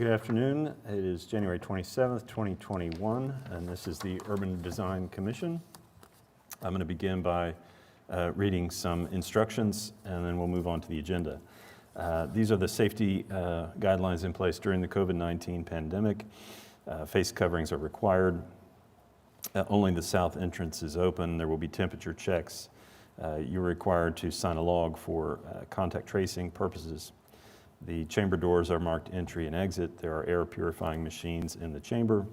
Good afternoon. It is January 27th, 2021, and this is the Urban Design Commission. I'm going to begin by reading some instructions, and then we'll move on to the agenda. These are the safety guidelines in place during the COVID-19 pandemic. Face coverings are required. Only the south entrance is open. There will be temperature checks. You're required to sign a log for contact tracing purposes. The chamber doors are marked entry and exit. There are air purifying machines in the chamber.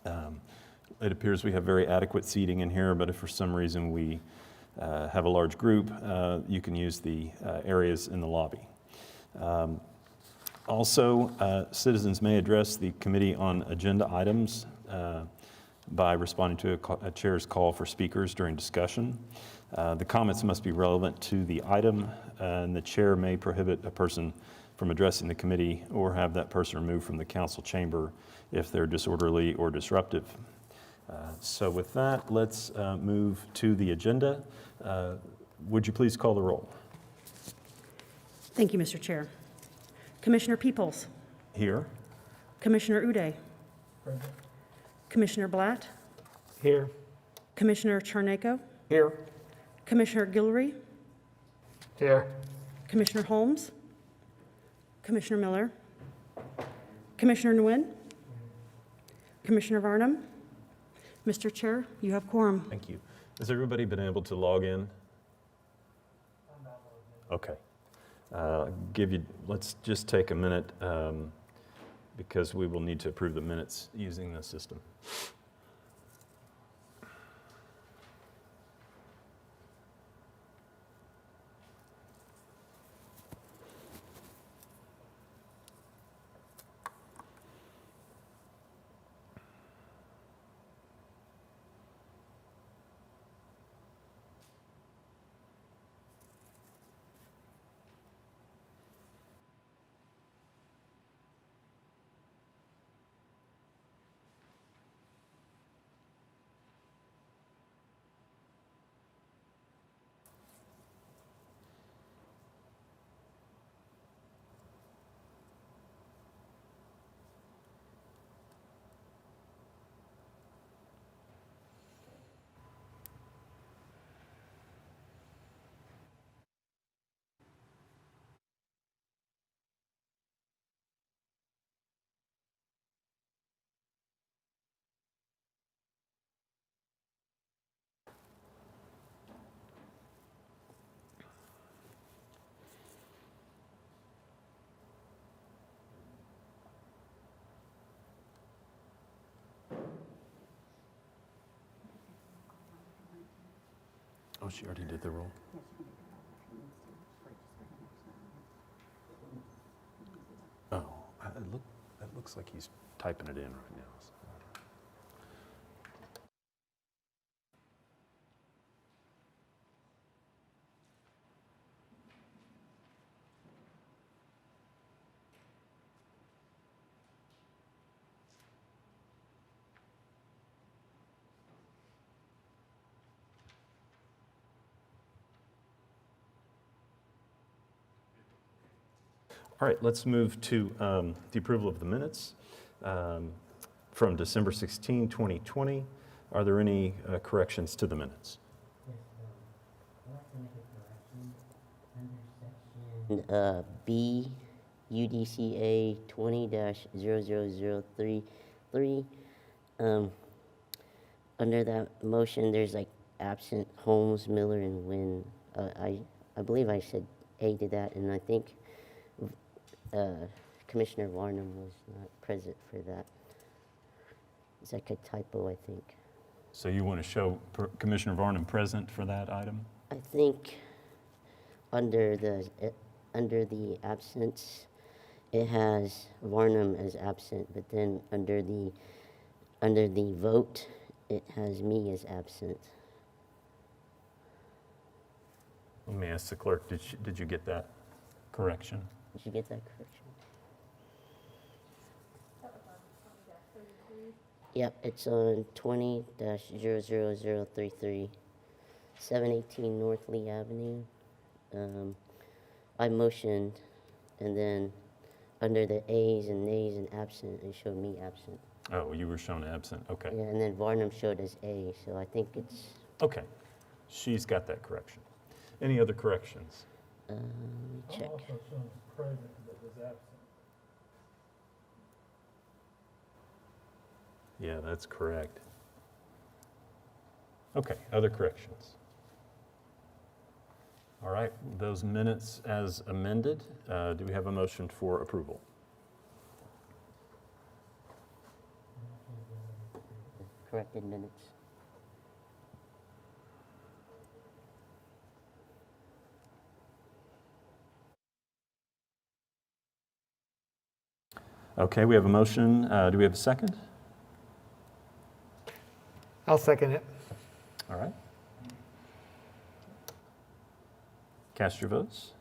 It appears we have very adequate seating in here, but if for some reason we have a large group, you can use the areas in the lobby. Also, citizens may address the committee on agenda items by responding to a chair's call for speakers during discussion. The comments must be relevant to the item, and the chair may prohibit a person from addressing the committee or have that person removed from the council chamber if they're disorderly or disruptive. So with that, let's move to the agenda. Would you please call the roll? Thank you, Mr. Chair. Commissioner Peoples. Here. Commissioner Uday. Commissioner Blatt. Here. Commissioner Charnako. Here. Commissioner Guillory. Here. Commissioner Holmes. Commissioner Miller. Commissioner Nguyen. Commissioner Varnum. Mr. Chair, you have quorum. Thank you. Has everybody been able to log in? Okay. Let's just take a minute because we will need to approve the minutes using the system. Oh, she already did the roll. Oh, that looks like he's typing it in right now. All right, let's move to the approval of the minutes from December 16, 2020. Are there any corrections to the minutes? B, UDCA 20-00033. Under that motion, there's like absent Holmes, Miller, and Nguyen. I believe I said A to that, and I think Commissioner Varnum was not present for that. It's like a typo, I think. So you want to show Commissioner Varnum present for that item? I think under the absence, it has Varnum as absent, but then under the vote, it has me as absent. Let me ask the clerk, did you get that correction? Did you get that correction? Yep, it's on 20-00033, 718 North Lee Avenue. I motioned, and then under the A's and nays and absent, it showed me absent. Oh, you were shown absent, okay. Yeah, and then Varnum showed as A, so I think it's, Okay, she's got that correction. Any other corrections? let me check. Yeah, that's correct. Okay, other corrections? All right, those minutes as amended, do we have a motion for approval? Corrected minutes. Okay, we have a motion. Do we have a second? I'll second it. All right. Cast your votes.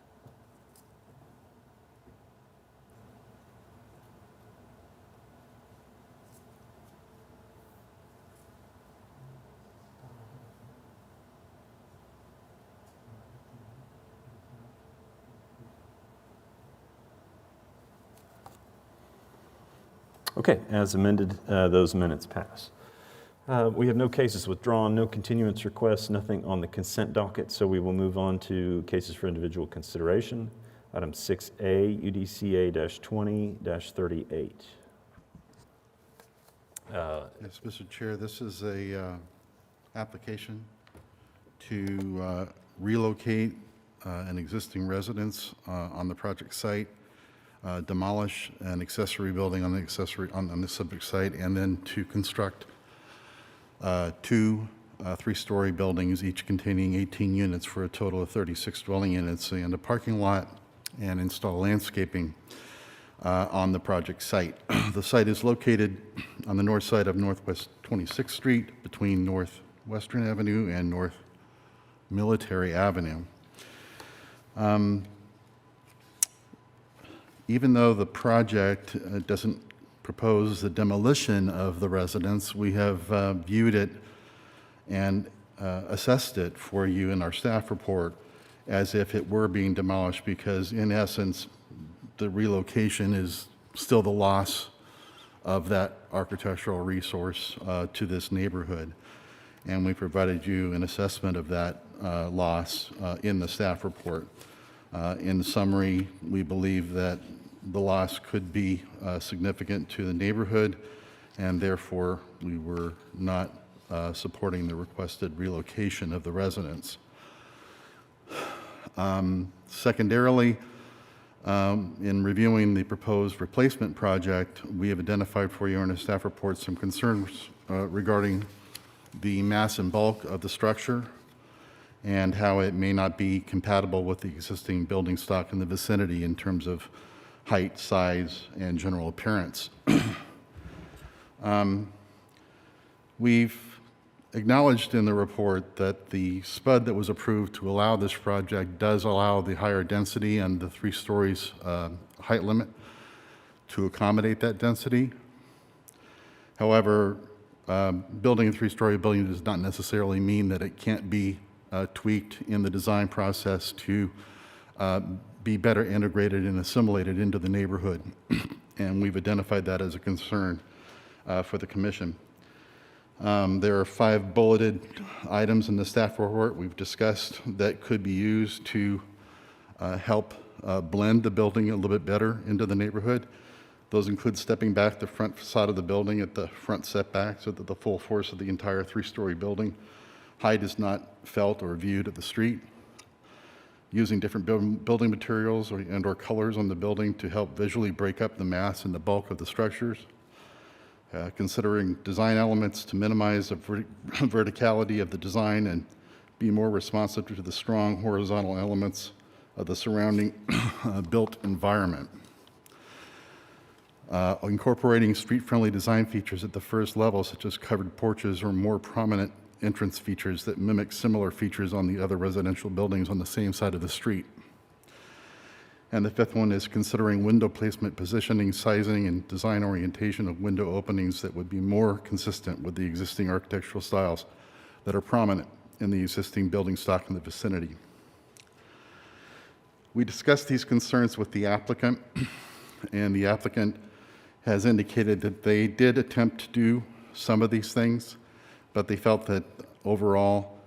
Okay, as amended, those minutes pass. We have no cases withdrawn, no continuance requests, nothing on the consent docket, so we will move on to cases for individual consideration. Item 6A, UDCA-20-38. Yes, Mr. Chair, this is a application to relocate an existing residence on the project site, demolish an accessory building on the subject site, and then to construct two three-story buildings, each containing 18 units for a total of 36 dwelling units, and a parking lot, and install landscaping on the project site. The site is located on the north side of Northwest 26th Street between Northwestern Avenue and North Military Avenue. Even though the project doesn't propose the demolition of the residence, we have viewed it and assessed it for you in our staff report as if it were being demolished, because in essence, the relocation is still the loss of that architectural resource to this neighborhood. And we provided you an assessment of that loss in the staff report. In summary, we believe that the loss could be significant to the neighborhood, and therefore we were not supporting the requested relocation of the residents. Secondarily, in reviewing the proposed replacement project, we have identified for you in our staff report some concerns regarding the mass and bulk of the structure and how it may not be compatible with the existing building stock in the vicinity in terms of height, size, and general appearance. We've acknowledged in the report that the SPUD that was approved to allow this project does allow the higher density and the 3 stories height limit to accommodate that density. However, building a 3-story building does not necessarily mean that it can't be tweaked in the design process to be better integrated and assimilated into the neighborhood. And we've identified that as a concern for the commission. There are 5 bulleted items in the staff report we've discussed that could be used to help blend the building a little bit better into the neighborhood. Those include stepping back the front facade of the building at the front setback so that the full force of the entire 3-story building height is not felt or viewed at the street. Using different building materials and/or colors on the building to help visually break up the mass and the bulk of the structures. Considering design elements to minimize the verticality of the design and be more responsive to the strong horizontal elements of the surrounding built environment. Incorporating street-friendly design features at the first level, such as covered porches or more prominent entrance features that mimic similar features on the other residential buildings on the same side of the street. And the 5th one is considering window placement, positioning, sizing, and design orientation of window openings that would be more consistent with the existing architectural styles that are prominent in the existing building stock in the vicinity. We discussed these concerns with the applicant, and the applicant has indicated that they did attempt to do some of these things, but they felt that overall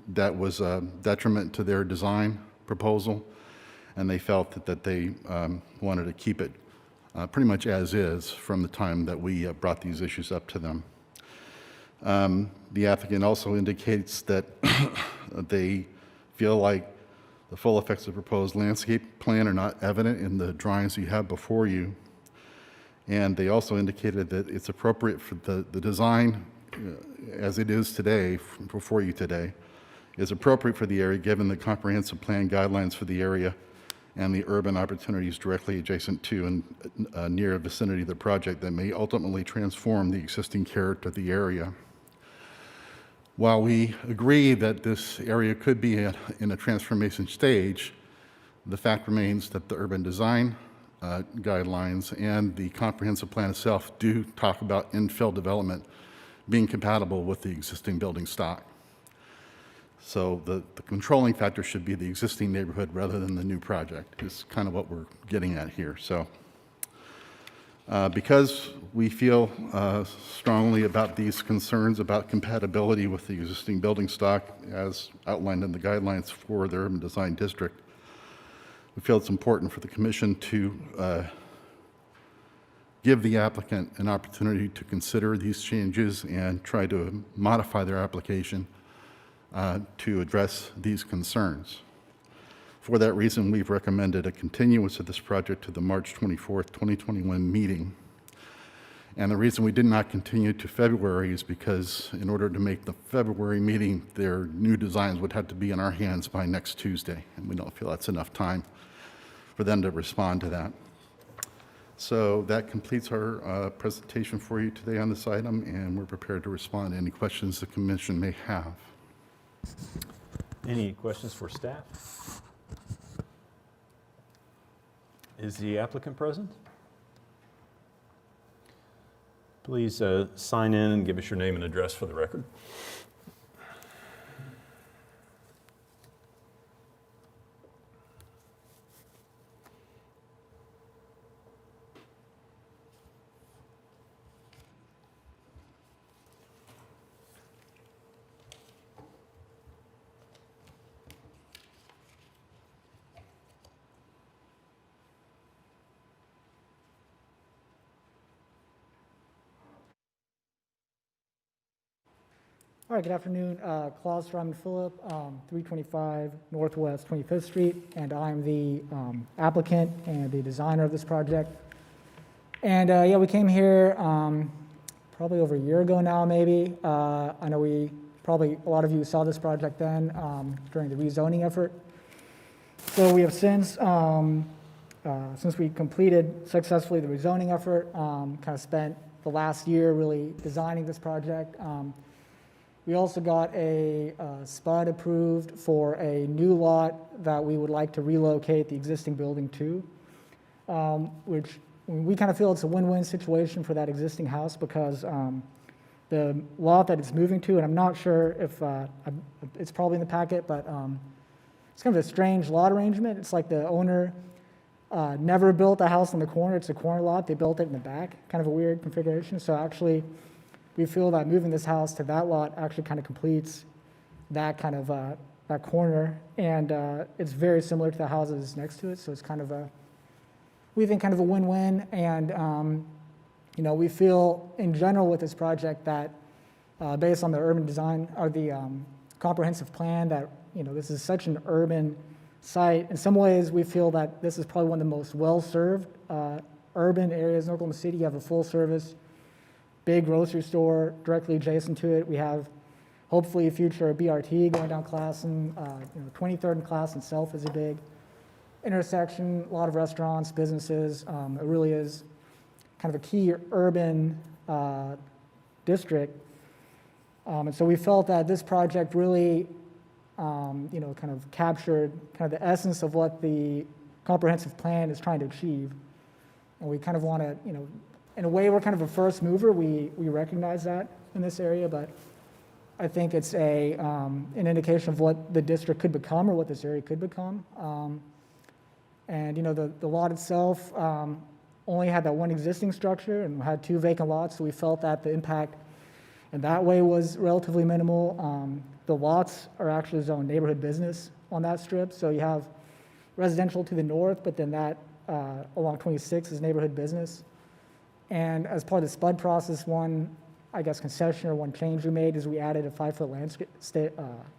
that was a detriment to their design proposal, and they felt that they wanted to keep it pretty much as is from the time that we brought these issues up to them. The applicant also indicates that they feel like the full effects of the proposed landscape plan are not evident in the drawings you have before you. And they also indicated that it's appropriate for the design as it is today, before you today, is appropriate for the area given the comprehensive plan guidelines for the area and the urban opportunities directly adjacent to and near vicinity of the project that may ultimately transform the existing character of the area. While we agree that this area could be in a transformation stage, the fact remains that the urban design guidelines and the comprehensive plan itself do talk about infill development being compatible with the existing building stock. So the controlling factor should be the existing neighborhood rather than the new project, is kind of what we're getting at here. So because we feel strongly about these concerns about compatibility with the existing building stock as outlined in the guidelines for the urban design district, we feel it's important for the commission to give the applicant an opportunity to consider these changes and try to modify their application to address these concerns. For that reason, we've recommended a continuance of this project to the March 24th, 2021 meeting. And the reason we did not continue to February is because in order to make the February meeting, their new designs would have to be in our hands by next Tuesday. And we don't feel that's enough time for them to respond to that. So that completes our presentation for you today on this item, and we're prepared to respond to any questions the commission may have. Any questions for staff? Is the applicant present? Please sign in and give us your name and address for the record. All right, good afternoon. Klaus Ryman Phillip, 325 Northwest 25th Street, and I'm the applicant and the designer of this project. And yeah, we came here probably over a year ago now, maybe. I know a lot of you saw this project then during the rezoning effort. So we have since we completed successfully the rezoning effort, kind of spent the last year really designing this project. We also got a SPUD approved for a new lot that we would like to relocate the existing building to, which we kind of feel it's a win-win situation for that existing house because the lot that it's moving to, and I'm not sure if it's probably in the packet, but it's kind of a strange lot arrangement. It's like the owner never built a house on the corner. It's a corner lot. They built it in the back, kind of a weird configuration. So actually, we feel that moving this house to that lot actually kind of completes that kind of that corner, and it's very similar to the houses next to it. So it's kind of we think kind of a win-win. And you know, we feel in general with this project that based on the urban design or the comprehensive plan, that this is such an urban site. In some ways, we feel that this is probably one of the most well-served urban areas in Oklahoma City. You have a full-service big grocery store directly adjacent to it. We have hopefully a future BRT going down Classen. 23rd and Classen itself is a big intersection, a lot of restaurants, businesses. It really is kind of a key urban district. And so we felt that this project really kind of captured kind of the essence of what the comprehensive plan is trying to achieve. And we kind of want to, in a way, we're kind of a first mover. We recognize that in this area, but I think it's an indication of what the district could become or what this area could become. And, the lot itself only had that one existing structure and had 2 vacant lots, so we felt that the impact in that way was relatively minimal. The lots are actually zoned neighborhood business on that strip, so you have residential to the north, but then that along 26 is neighborhood business. And as part of the SPUD process, one, I guess, concession or one change we made is we added a 5-foot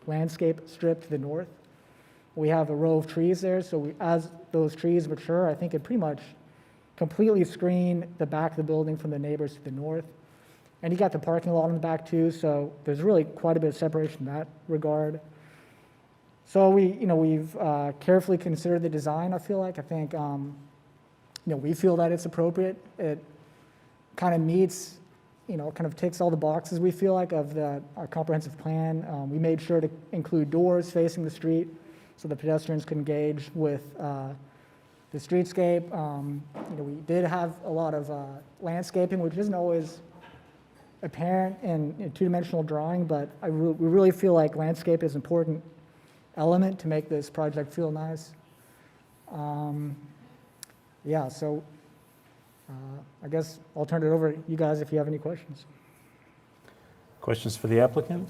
landscape strip to the north. We have a row of trees there, so as those trees mature, I think it pretty much completely screen the back of the building from the neighbors to the north. And you got the parking lot in the back too, so there's really quite a bit of separation in that regard. So we've carefully considered the design, I feel like. I think, we feel that it's appropriate. It kind of meets, kind of ticks all the boxes, we feel like, of our comprehensive plan. We made sure to include doors facing the street so the pedestrians could engage with the streetscape. We did have a lot of landscaping, which isn't always apparent in two-dimensional drawing, but we really feel like landscape is an important element to make this project feel nice. So I guess I'll turn it over to you guys if you have any questions. Questions for the applicant?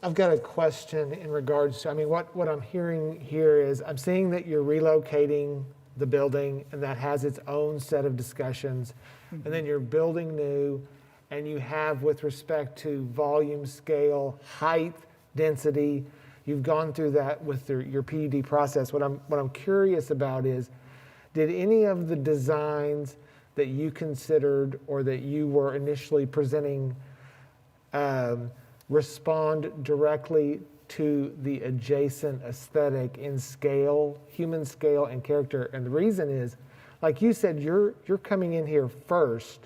I've got a question in regards to, what I'm hearing here is, I'm seeing that you're relocating the building and that has its own set of discussions. And then you're building new and you have, with respect to volume, scale, height, density, you've gone through that with your PUD process. What I'm curious about is, did any of the designs that you considered or that you were initially presenting respond directly to the adjacent aesthetic in scale, human scale and character? And the reason is, like you said, you're coming in here first,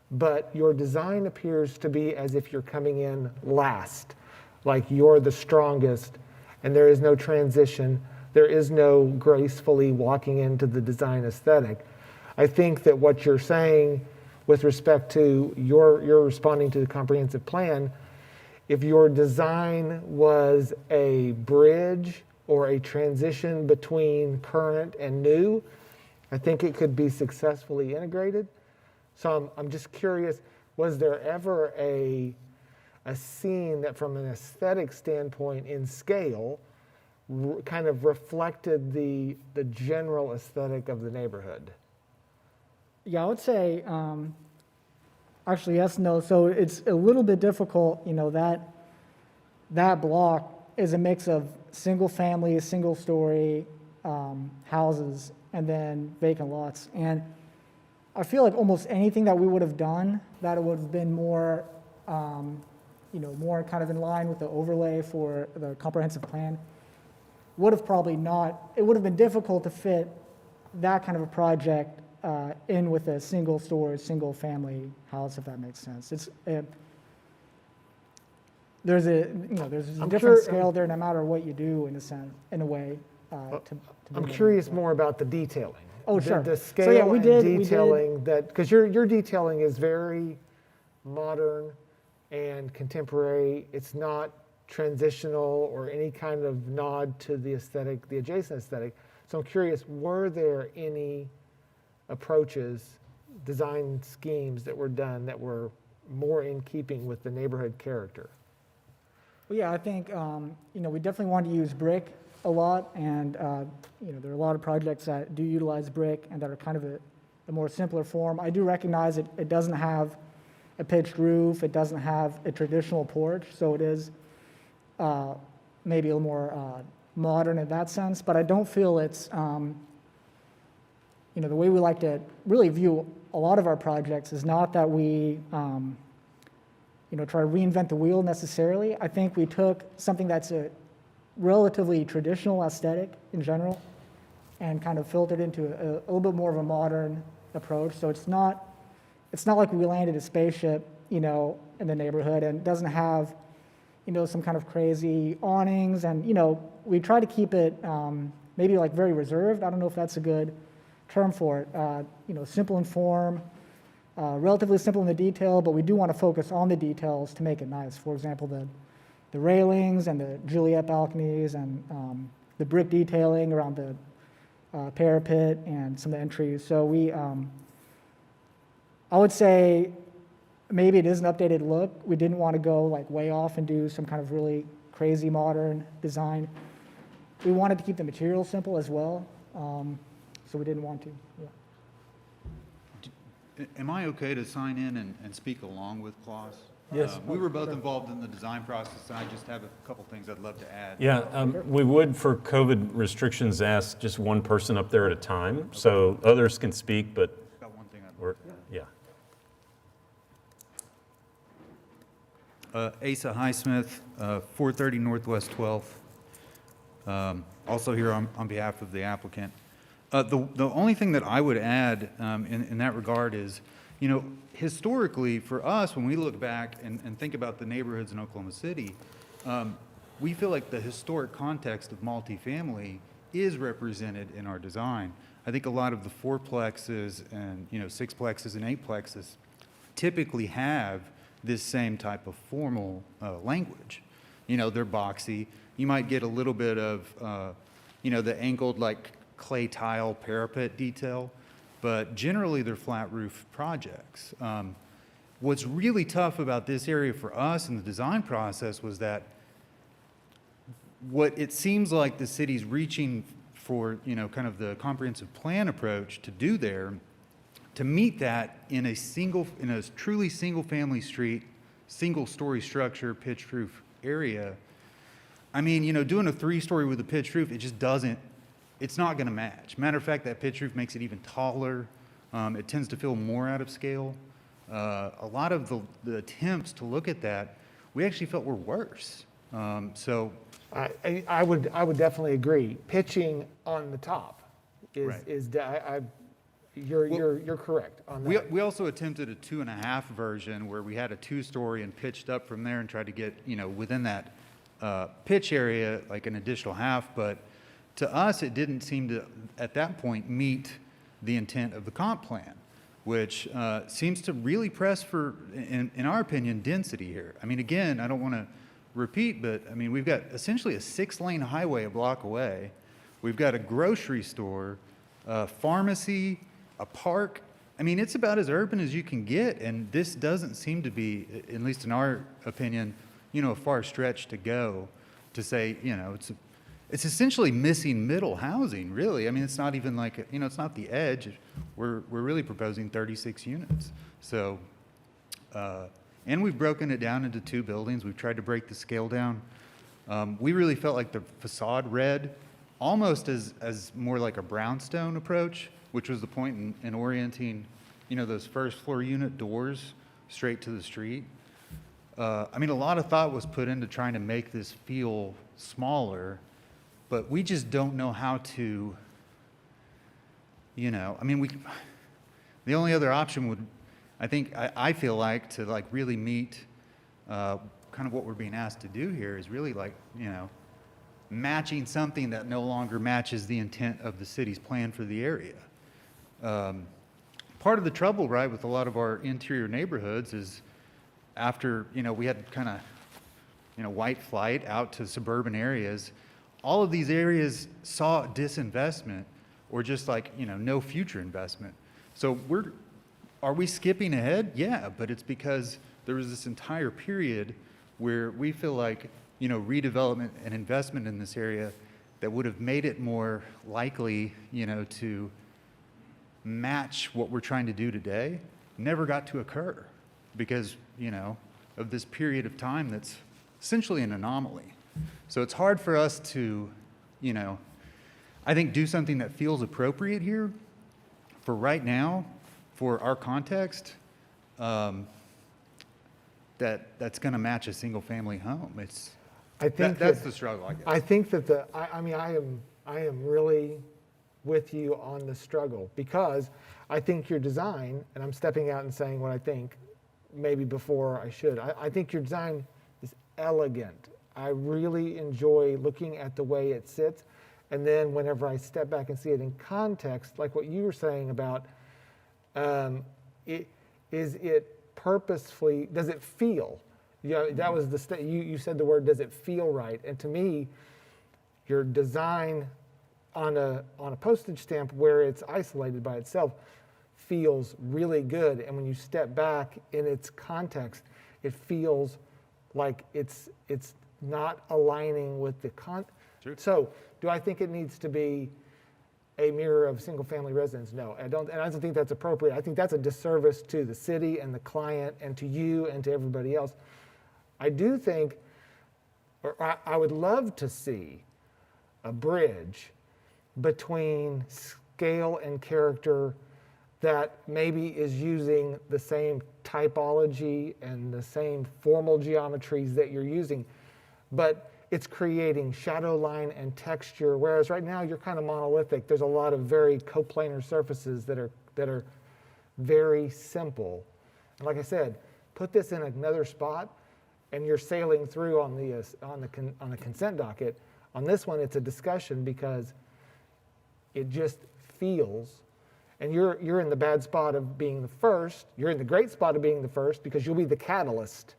but your design appears to be as if you're coming in last, like you're the strongest, and there is no transition. There is no gracefully walking into the design aesthetic. I think that what you're saying with respect to you're responding to the comprehensive plan, if your design was a bridge or a transition between current and new, I think it could be successfully integrated. So I'm just curious, was there ever a scene that from an aesthetic standpoint in scale kind of reflected the general aesthetic of the neighborhood? Yeah, I would say, actually, yes, no. So it's a little bit difficult, that block is a mix of single-family, single-story houses, and then vacant lots. And I feel like almost anything that we would have done that would have been more, more kind of in line with the overlay for the comprehensive plan would have probably not, it would have been difficult to fit that kind of a project in with a single-story, single-family house, if that makes sense. It's there's a different scale there, no matter what you do, in a sense, in a way. I'm curious more about the detailing. Oh, sure. The scale So, yeah, we and did- detailing that, because your detailing is very modern and contemporary. It's not transitional or any kind of nod to the aesthetic, the adjacent aesthetic. So I'm curious, were there any approaches, design schemes that were done that were more in keeping with the neighborhood character? Well, yeah, I think, we definitely want to use brick a lot, and, there are a lot of projects that do utilize brick and that are kind of a more simpler form. I do recognize it doesn't have a pitched roof, it doesn't have a traditional porch, so it is maybe a little more modern in that sense, but I don't feel it's, the way we like to really view a lot of our projects is not that we, try to reinvent the wheel necessarily. I think we took something that's a relatively traditional aesthetic in general and kind of filtered into a little bit more of a modern approach. So it's not like we landed a spaceship, in the neighborhood and doesn't have, some kind of crazy awnings. And, we try to keep it maybe like very reserved. I don't know if that's a good term for it. Simple in form, relatively simple in the detail, but we do want to focus on the details to make it nice. For example, the railings and the Juliet balconies and the brick detailing around the parapet and some of the entries. So I would say maybe it is an updated look. We didn't want to go like way off and do some kind of really crazy modern design. We wanted to keep the material simple as well, so we didn't want to. Yeah. Am I okay to sign in and speak along with Klaus? Yes. We were both involved in the design process, and I just have a couple things I'd love to add. Yeah, we would, for COVID restrictions, ask just one person up there at a time, so others can speak, but Got one thing I'd we're, yeah. Asa Highsmith, 430 Northwest 12th. Also here on behalf of the applicant. The only thing that I would add in that regard is, you know, historically for us, when we look back and think about the neighborhoods in Oklahoma City, we feel like the historic context of multifamily is represented in our design. I think a lot of the fourplexes and, you know, sixplexes and eightplexes typically have this same type of formal language. You know, they're boxy. You might get a little bit of, you know, the angled like clay tile parapet detail, but generally they're flat roof projects. What's really tough about this area for us in the design process was that what it seems like the city's reaching for, you know, kind of the comprehensive plan approach to do there, to meet that in a truly single family street, single story structure, pitched roof area. I mean, you know, doing a 3-story with a pitched roof, it just doesn't, it's not going to match. Matter of fact, that pitched roof makes it even taller. It tends to feel more out of scale. A lot of the attempts to look at that, we actually felt were worse. So I would definitely agree. Pitching on the top Right. you're correct on that. we also attempted a 2.5 version where we had a 2-story and pitched up from there and tried to get, you know, within that pitch area, like an additional half. But to us, it didn't seem to, at that point, meet the intent of the comp plan, which seems to really press for, in our opinion, density here. I mean, again, I don't want to repeat, but I mean, we've got essentially a 6-lane highway a block away. We've got a grocery store, a pharmacy, a park. I mean, it's about as urban as you can get, and this doesn't seem to be, at least in our opinion, you know, a far stretch to go to say, you know, it's essentially missing middle housing, really. I mean, it's not even like, you know, it's not the edge. We're really proposing 36 units. So, and we've broken it down into 2 buildings. We've tried to break the scale down. We really felt like the facade read almost as more like a brownstone approach, which was the point in orienting, you know, those first floor unit doors straight to the street. I mean, a lot of thought was put into trying to make this feel smaller, but we just don't know how to, you know, I mean, the only other option would, I feel like, to like really meet kind of what we're being asked to do here is really like, you know, matching something that no longer matches the intent of the city's plan for the area. Part of the trouble, right, with a lot of our interior neighborhoods is after, you know, we had kind of, you know, white flight out to suburban areas, all of these areas saw disinvestment or just like, you know, no future investment. So are we skipping ahead? Yeah, but it's because there was this entire period where we feel like, you know, redevelopment and investment in this area that would have made it more likely, you know, to match what we're trying to do today never got to occur because, you know, of this period of time that's essentially an anomaly. So it's hard for us to, you know, I think do something that feels appropriate here for right now, for our context, that's going to match a single family home. I think That's that- the struggle, I guess. I think that I mean, I am really with you on the struggle because I think your design, and I'm stepping out and saying what I think, maybe before I should. I think your design is elegant. I really enjoy looking at the way it sits. And then whenever I step back and see it in context, like what you were saying about, is it purposefully, does it feel? You know, that was you said the word, does it feel right? And to me, your design on a postage stamp where it's isolated by itself feels really good. And when you step back in its context, it feels like it's not aligning with the Sure. So do I think it needs to be a mirror of single-family residence? No, I don't, and I don't think that's appropriate. I think that's a disservice to the city and the client and to you and to everybody else. I do think, or I would love to see a bridge between scale and character that maybe is using the same typology and the same formal geometries that you're using, but it's creating shadow line and texture, whereas right now you're kind of monolithic. There's a lot of very coplanar surfaces that are very simple. And like I said, put this in another spot and you're sailing through on the consent docket. On this one, it's a discussion because it just feels, and you're in the bad spot of being the first. You're in the great spot of being the first because you'll be the catalyst.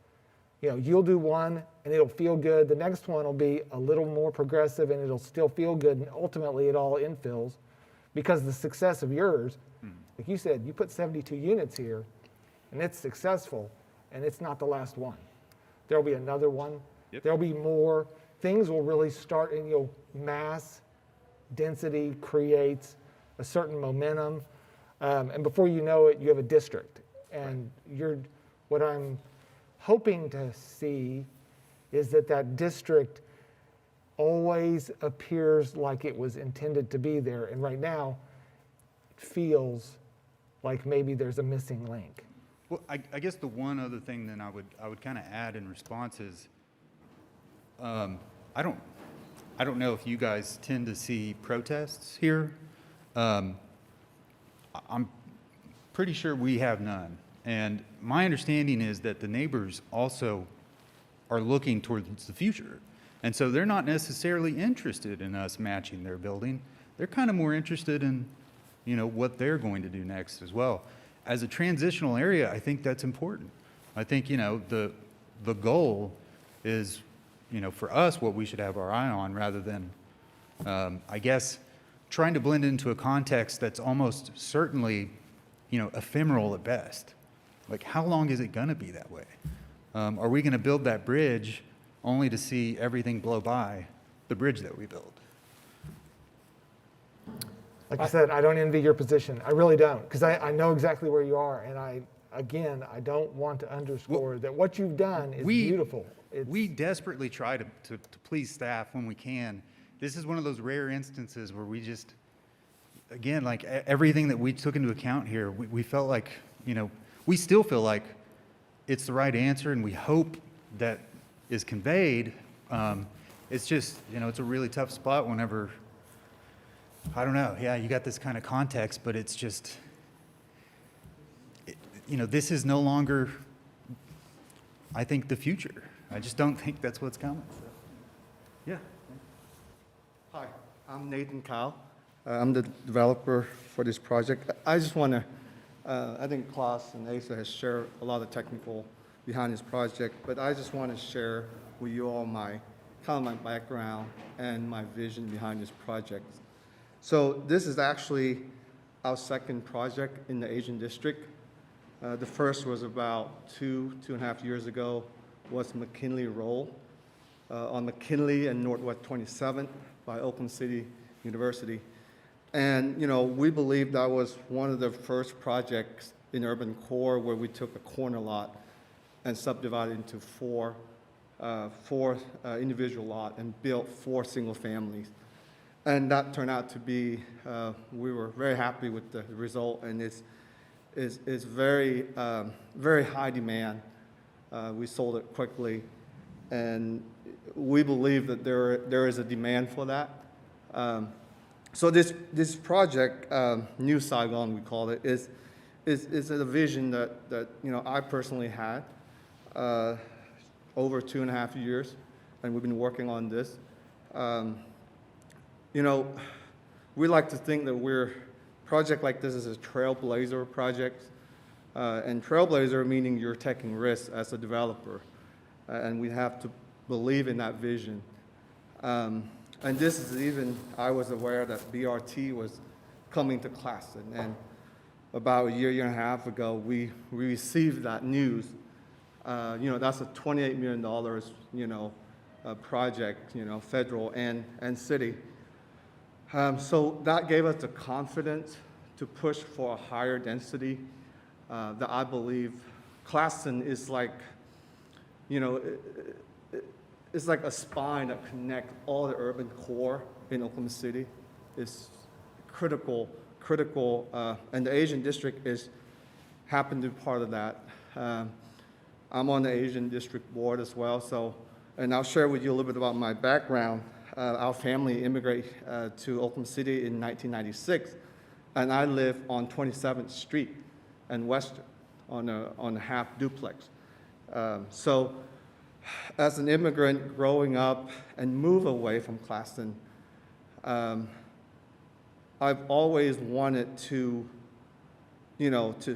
You know, you'll do one and it'll feel good. The next one will be a little more progressive and it'll still feel good. And ultimately it all infills because the success of yours, like you said, you put 72 units here and it's successful and it's not the last one. There'll be another one. Yep. There'll be more. Things will really start and mass density creates a certain momentum. And before you know it, you have a district. And what I'm hoping to see is that district always appears like it was intended to be there. And right now, it feels like maybe there's a missing link. Well, I guess the one other thing then I would kind of add in response is, I don't know if you guys tend to see protests here. I'm pretty sure we have none. And my understanding is that the neighbors also are looking towards the future. And so they're not necessarily interested in us matching their building. They're kind of more interested in, what they're going to do next as well. As a transitional area, I think that's important. I think, the goal is, for us, what we should have our eye on rather than, I guess, trying to blend into a context that's almost certainly, ephemeral at best. Like, how long is it going to be that way? Are we going to build that bridge only to see everything blow by the bridge that we build? Like I said, I don't envy your position. I really don't, because I know exactly where you are. And I don't want to underscore that what you've done is beautiful. We desperately try to please staff when we can. This is one of those rare instances where we just, again, like everything that we took into account here, we felt like, we still feel like it's the right answer, and we hope that is conveyed. It's just, it's a really tough spot whenever, I don't know, yeah, you got this kind of context, but it's just, this is no longer, I think, the future. I just don't think that's what's coming. So, yeah. Hi, I'm Nathan Kyle. I'm the developer for this project. I just want to, I think Klaus and Asa has shared a lot of technical behind this project, but I just want to share with you all my background and my vision behind this project. So this is actually our second project in the Asian District. The first was about two and a half years ago, was McKinley Roll on McKinley and Northwest 27th by Oakland City University. And, we believe that was one of the first projects in urban core where we took a corner lot and subdivided into four individual lots and built 4 single families. And that turned out to be, we were very happy with the result, and it's very, very high demand. We sold it quickly, and we believe that there is a demand for that. So this project, New Saigon, we call it, is a vision that I personally had over 2.5 years, and we've been working on this. We like to think that project like this is a trailblazer project, and trailblazer meaning you're taking risks as a developer, and we have to believe in that vision. And this is even, I was aware that BRT was coming to Claxton. And about a year and a half ago, we received that news. That's a $28 million, project, federal and city. So that gave us the confidence to push for a higher density that I believe Claxton is like, it's like a spine that connects all the urban core in Oklahoma City. It's critical, and the Asian district happened to be part of that. I'm on the Asian district board as well, and I'll share with you a little bit about my background. Our family immigrated to Oklahoma City in 1996, and I live on 27th Street and Western on a half duplex. So as an immigrant growing up and move away from Claxton, I've always wanted to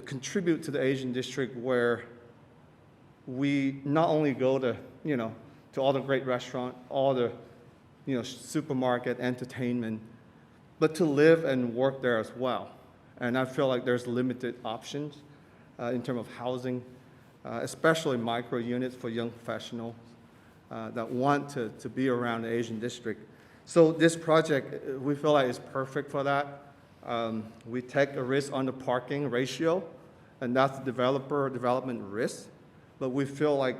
contribute to the Asian district where we not only go to all the great restaurants, all the, supermarket, entertainment, but to live and work there as well. And I feel like there's limited options in terms of housing, especially micro units for young professionals that want to be around the Asian district. So this project, we feel like is perfect for that. We take a risk on the parking ratio, and that's the developer development risk. But we feel like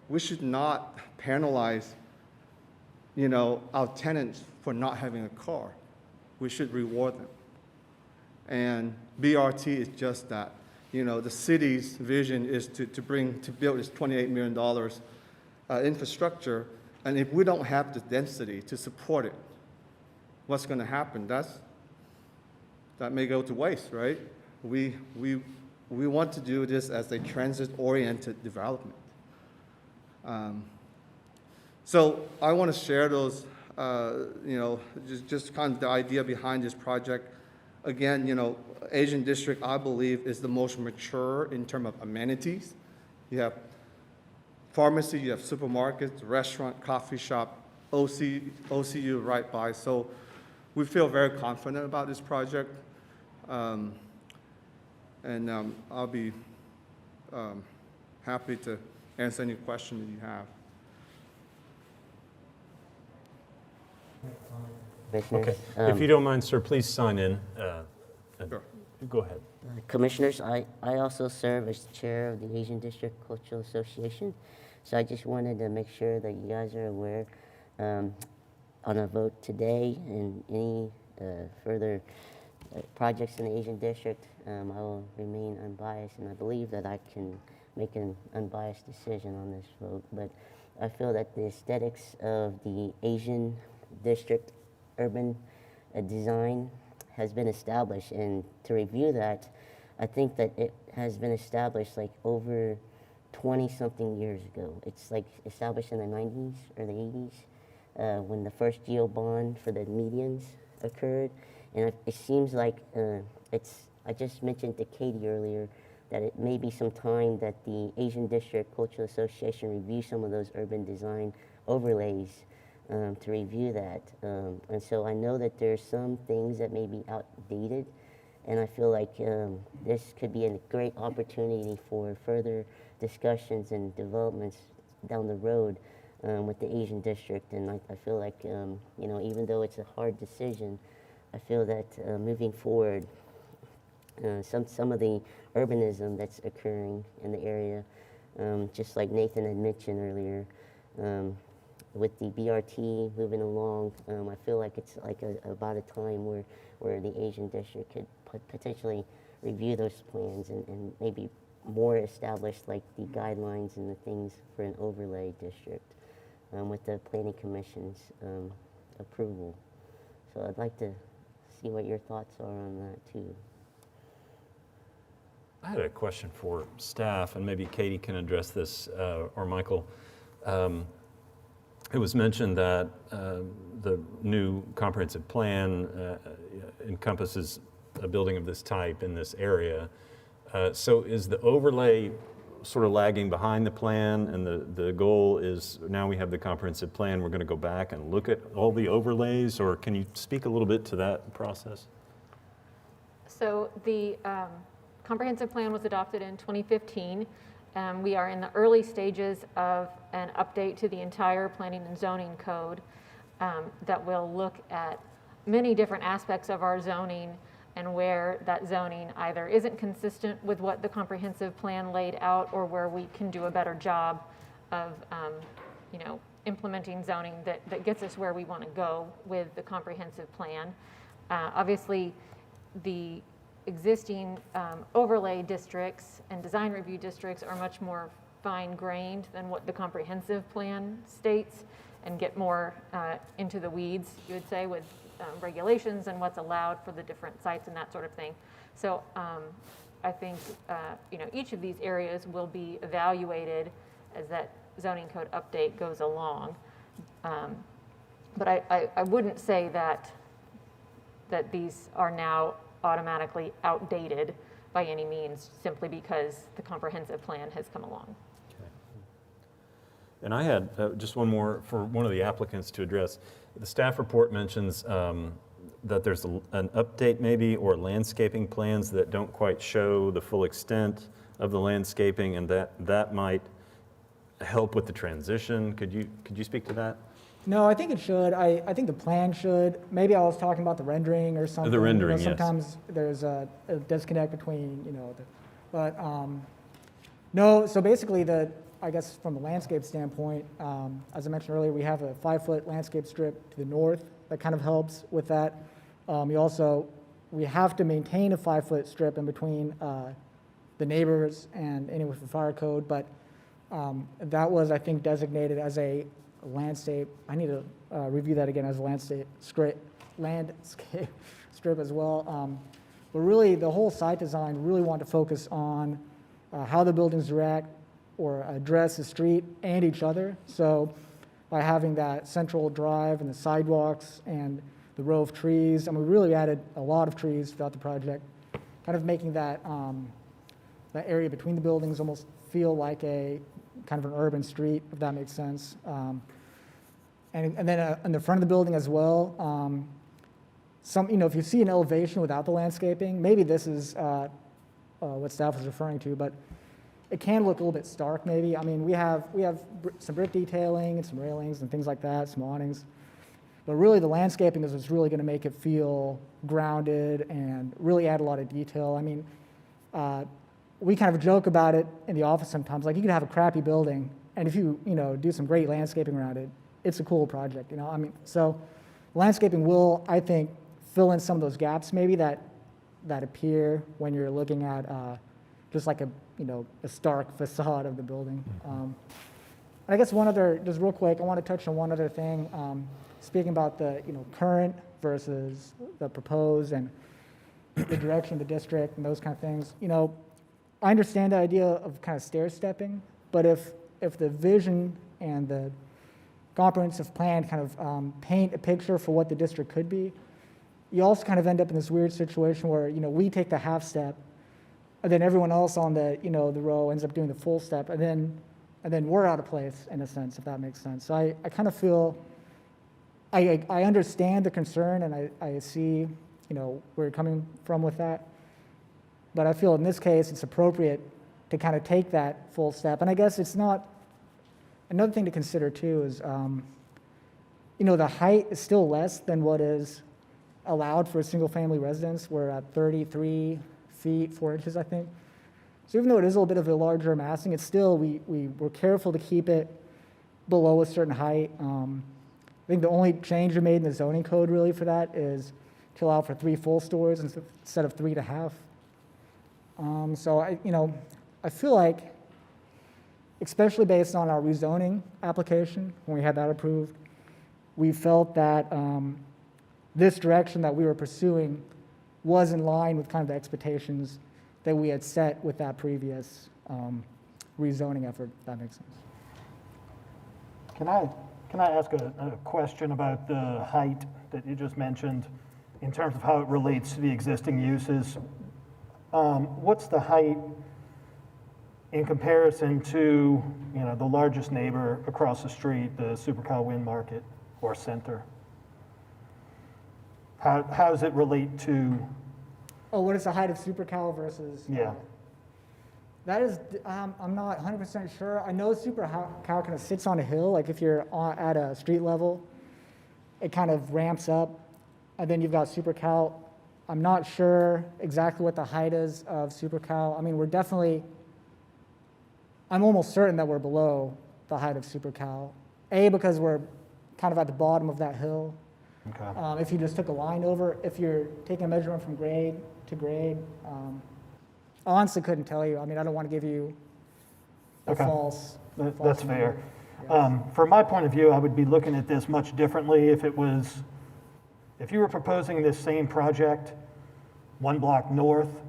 we should not penalize, our tenants for not having a car. We should reward them. And BRT is just that. The city's vision is to build this $28 million infrastructure, and if we don't have the density to support it, what's going to happen? That may go to waste, right? We want to do this as a transit-oriented development. So I want to share those, just kind of the idea behind this project. Again, Asian District, I believe, is the most mature in terms of amenities. You have pharmacy, you have supermarkets, restaurant, coffee shop, OCU right by. So we feel very confident about this project. I'll be happy to answer any questions that you have. Commissioners, Okay. If you don't mind, sir, please sign in. And Sure. Go ahead. Commissioners, I also serve as chair of the Asian District Cultural Association, so I just wanted to make sure that you guys are aware on a vote today and any further projects in the Asian District, I will remain unbiased, and I believe that I can make an unbiased decision on this vote. But I feel that the aesthetics of the Asian District urban design has been established, and to review that, I think that it has been established like over 20-something years ago. It's like established in the 90s or the 80s when the first geo bond for the medians occurred, and it seems like I just mentioned to Katie earlier that it may be some time that the Asian District Cultural Association review some of those urban design overlays to review that. And so I know that there's some things that may be outdated, and I feel like this could be a great opportunity for further discussions and developments down the road with the Asian District. And I feel like, even though it's a hard decision, I feel that moving forward, some of the urbanism that's occurring in the area, just like Nathan had mentioned earlier, with the BRT moving along, I feel like it's like about a time where the Asian District could potentially review those plans and maybe more establish like the guidelines and the things for an overlay district with the Planning Commission's approval. So I'd like to see what your thoughts are on that too. I had a question for staff, and maybe Katie can address this, or Michael. It was mentioned that the new comprehensive plan encompasses a building of this type in this area. So is the overlay sort of lagging behind the plan, and the goal is now we have the comprehensive plan, we're going to go back and look at all the overlays, or can you speak a little bit to that process? So the comprehensive plan was adopted in 2015. We are in the early stages of an update to the entire planning and zoning code that will look at many different aspects of our zoning and where that zoning either isn't consistent with what the comprehensive plan laid out, or where we can do a better job of, implementing zoning that gets us where we want to go with the comprehensive plan. Obviously, the existing overlay districts and design review districts are much more fine-grained than what the comprehensive plan states, and get more into the weeds, you would say, with regulations and what's allowed for the different sites and that sort of thing. So I think each of these areas will be evaluated as that zoning code update goes along. But I wouldn't say that these are now automatically outdated by any means, simply because the comprehensive plan has come along. And I had just one more for one of the applicants to address. The staff report mentions that there's an update maybe, or landscaping plans that don't quite show the full extent of the landscaping, and that might help with the transition. Could you speak to that? No, I think it should. I think the plan should. Maybe I was talking about the rendering or something. The rendering, yes. Sometimes there's a disconnect between, no, so basically I guess from a landscape standpoint, as I mentioned earlier, we have a 5-foot landscape strip to the north that kind of helps with that. We have to maintain a 5-foot strip in between the neighbors and anyway with the fire code, but that was, I think, designated as a landscape. I need to review that again as a landscape strip as well. But really, the whole site design really wanted to focus on how the buildings direct or address the street and each other. So by having that central drive and the sidewalks and the row of trees, and we really added a lot of trees throughout the project, kind of making that that area between the buildings almost feel like a kind of an urban street, if that makes sense. And then in the front of the building as well, if you see an elevation without the landscaping, maybe this is what staff was referring to, but it can look a little bit stark maybe. I mean, we have some brick detailing and some railings and things like that, some awnings. But really the landscaping is what's really gonna make it feel grounded and really add a lot of detail. I mean, we kind of joke about it in the office sometimes, like you could have a crappy building, and if you do some great landscaping around it, it's a cool project, I mean, so landscaping will, I think, fill in some of those gaps maybe that appear when you're looking at just like a stark facade of the building. I guess one other, just real quick, I want to touch on one other thing. Speaking about the current versus the proposed and the direction of the district and those kind of things. I understand the idea of kind of stair stepping, but if the vision and the comprehensive plan kind of paint a picture for what the district could be, you also kind of end up in this weird situation where we take the half step, and then everyone else on the the row ends up doing the full step, and then we're out of place in a sense, if that makes sense. So I kind of feel I understand the concern, and I see where you're coming from with that, but I feel in this case it's appropriate to kind of take that full step. And I guess it's not. Another thing to consider too is, the height is still less than what is allowed for a single-family residence. We're at 33 feet 4 inches, I think. So even though it is a little bit of a larger massing, it's still we're careful to keep it below a certain height. I think the only change we made in the zoning code really for that is to allow for 3 full stories instead of 3.5. So I feel like, especially based on our rezoning application, when we had that approved, we felt that this direction that we were pursuing was in line with kind of the expectations that we had set with that previous rezoning effort, if that makes sense. Can I ask a question about the height that you just mentioned in terms of how it relates to the existing uses? What's the height in comparison to, the largest neighbor across the street, the Super Cal Wind Market or Center? How does it relate to, Oh, what is the height of Super Cal versus? Yeah. That is, I'm not 100% sure. I know Super Cal kind of sits on a hill, like if you're at a street level, it kind of ramps up, and then you've got Super Cal. I'm not sure exactly what the height is of Super Cal. I mean, I'm almost certain that we're below the height of Super Cal. A, because we're kind of at the bottom of that hill. okay, If you just took a line over, if you're taking a measurement from grade to grade, I honestly couldn't tell you. I mean, I don't want to give you a Okay. false. that's fair. Yes. From my point of view, I would be looking at this much differently if you were proposing this same project 1 block north.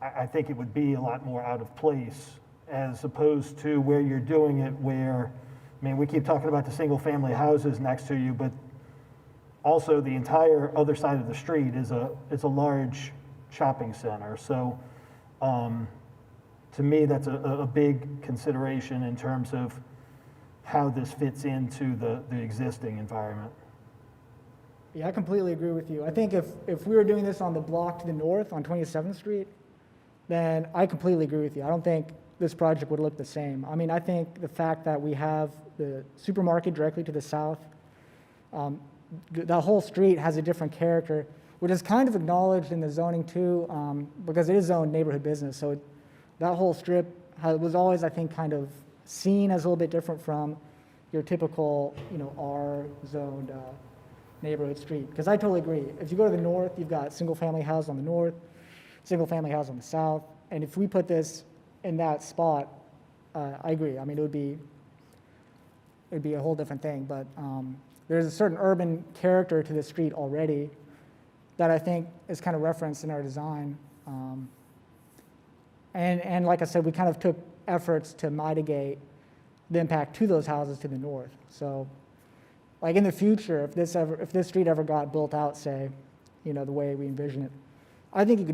I think it would be a lot more out of place as opposed to where you're doing it where, we keep talking about the single-family houses next to you, but also the entire other side of the street is a large shopping center. So to me, that's a big consideration in terms of how this fits into the existing environment. Yeah, I completely agree with you. I think if we were doing this on the block to the north on 27th Street, then I completely agree with you. I don't think this project would look the same. I mean, I think the fact that we have the supermarket directly to the south, the whole street has a different character, which is kind of acknowledged in the zoning too, because it is zoned neighborhood business. So that whole strip was always, I think, kind of seen as a little bit different from your typical, R-zoned neighborhood street. Because I totally agree. If you go to the north, you've got single-family house on the north, single-family house on the south, and if we put this in that spot, I agree. I mean, it'd be a whole different thing. But there's a certain urban character to the street already that I think is kind of referenced in our design. And like I said, we kind of took efforts to mitigate the impact to those houses to the north. So, like in the future, if this street ever got built out, say, the way we envision it, I think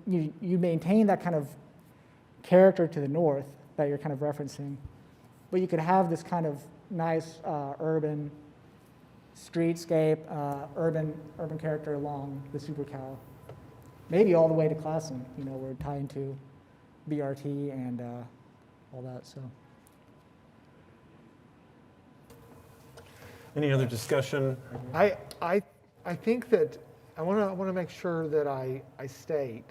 you maintain that kind of character to the north that you're kind of referencing, but you could have this kind of nice urban streetscape, urban character along the Super Cal, maybe all the way to Classen. We're tied into BRT and all that. So. Any other discussion? I think that I want to make sure that I state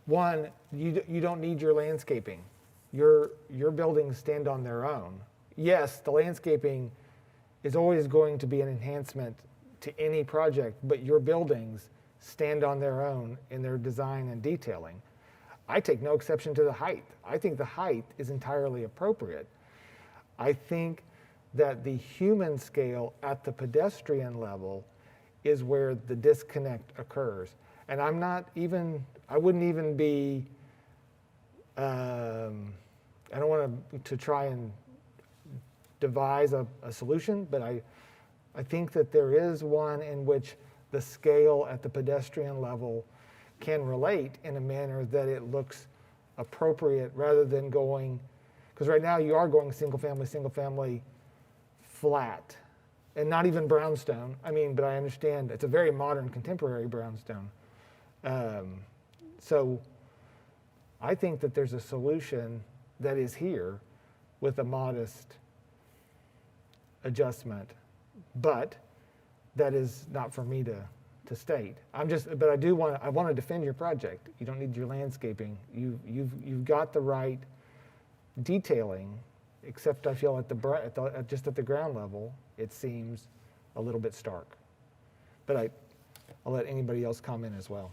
you don't need your landscaping. Your buildings stand on their own. Yes, the landscaping is always going to be an enhancement to any project, but your buildings stand on their own in their design and detailing. I take no exception to the height. I think the height is entirely appropriate. I think that the human scale at the pedestrian level is where the disconnect occurs. And I wouldn't even be, I don't want to try and devise a solution, but I think that there is one in which the scale at the pedestrian level can relate in a manner that it looks appropriate rather than going, because right now you are going single family flat, and not even brownstone. But I understand it's a very modern, contemporary brownstone. So I think that there's a solution that is here with a modest adjustment, but that is not for me to state. I want to defend your project. You don't need your landscaping. You've got the right detailing, except I feel just at the ground level, it seems a little bit stark. But I'll let anybody else comment as well.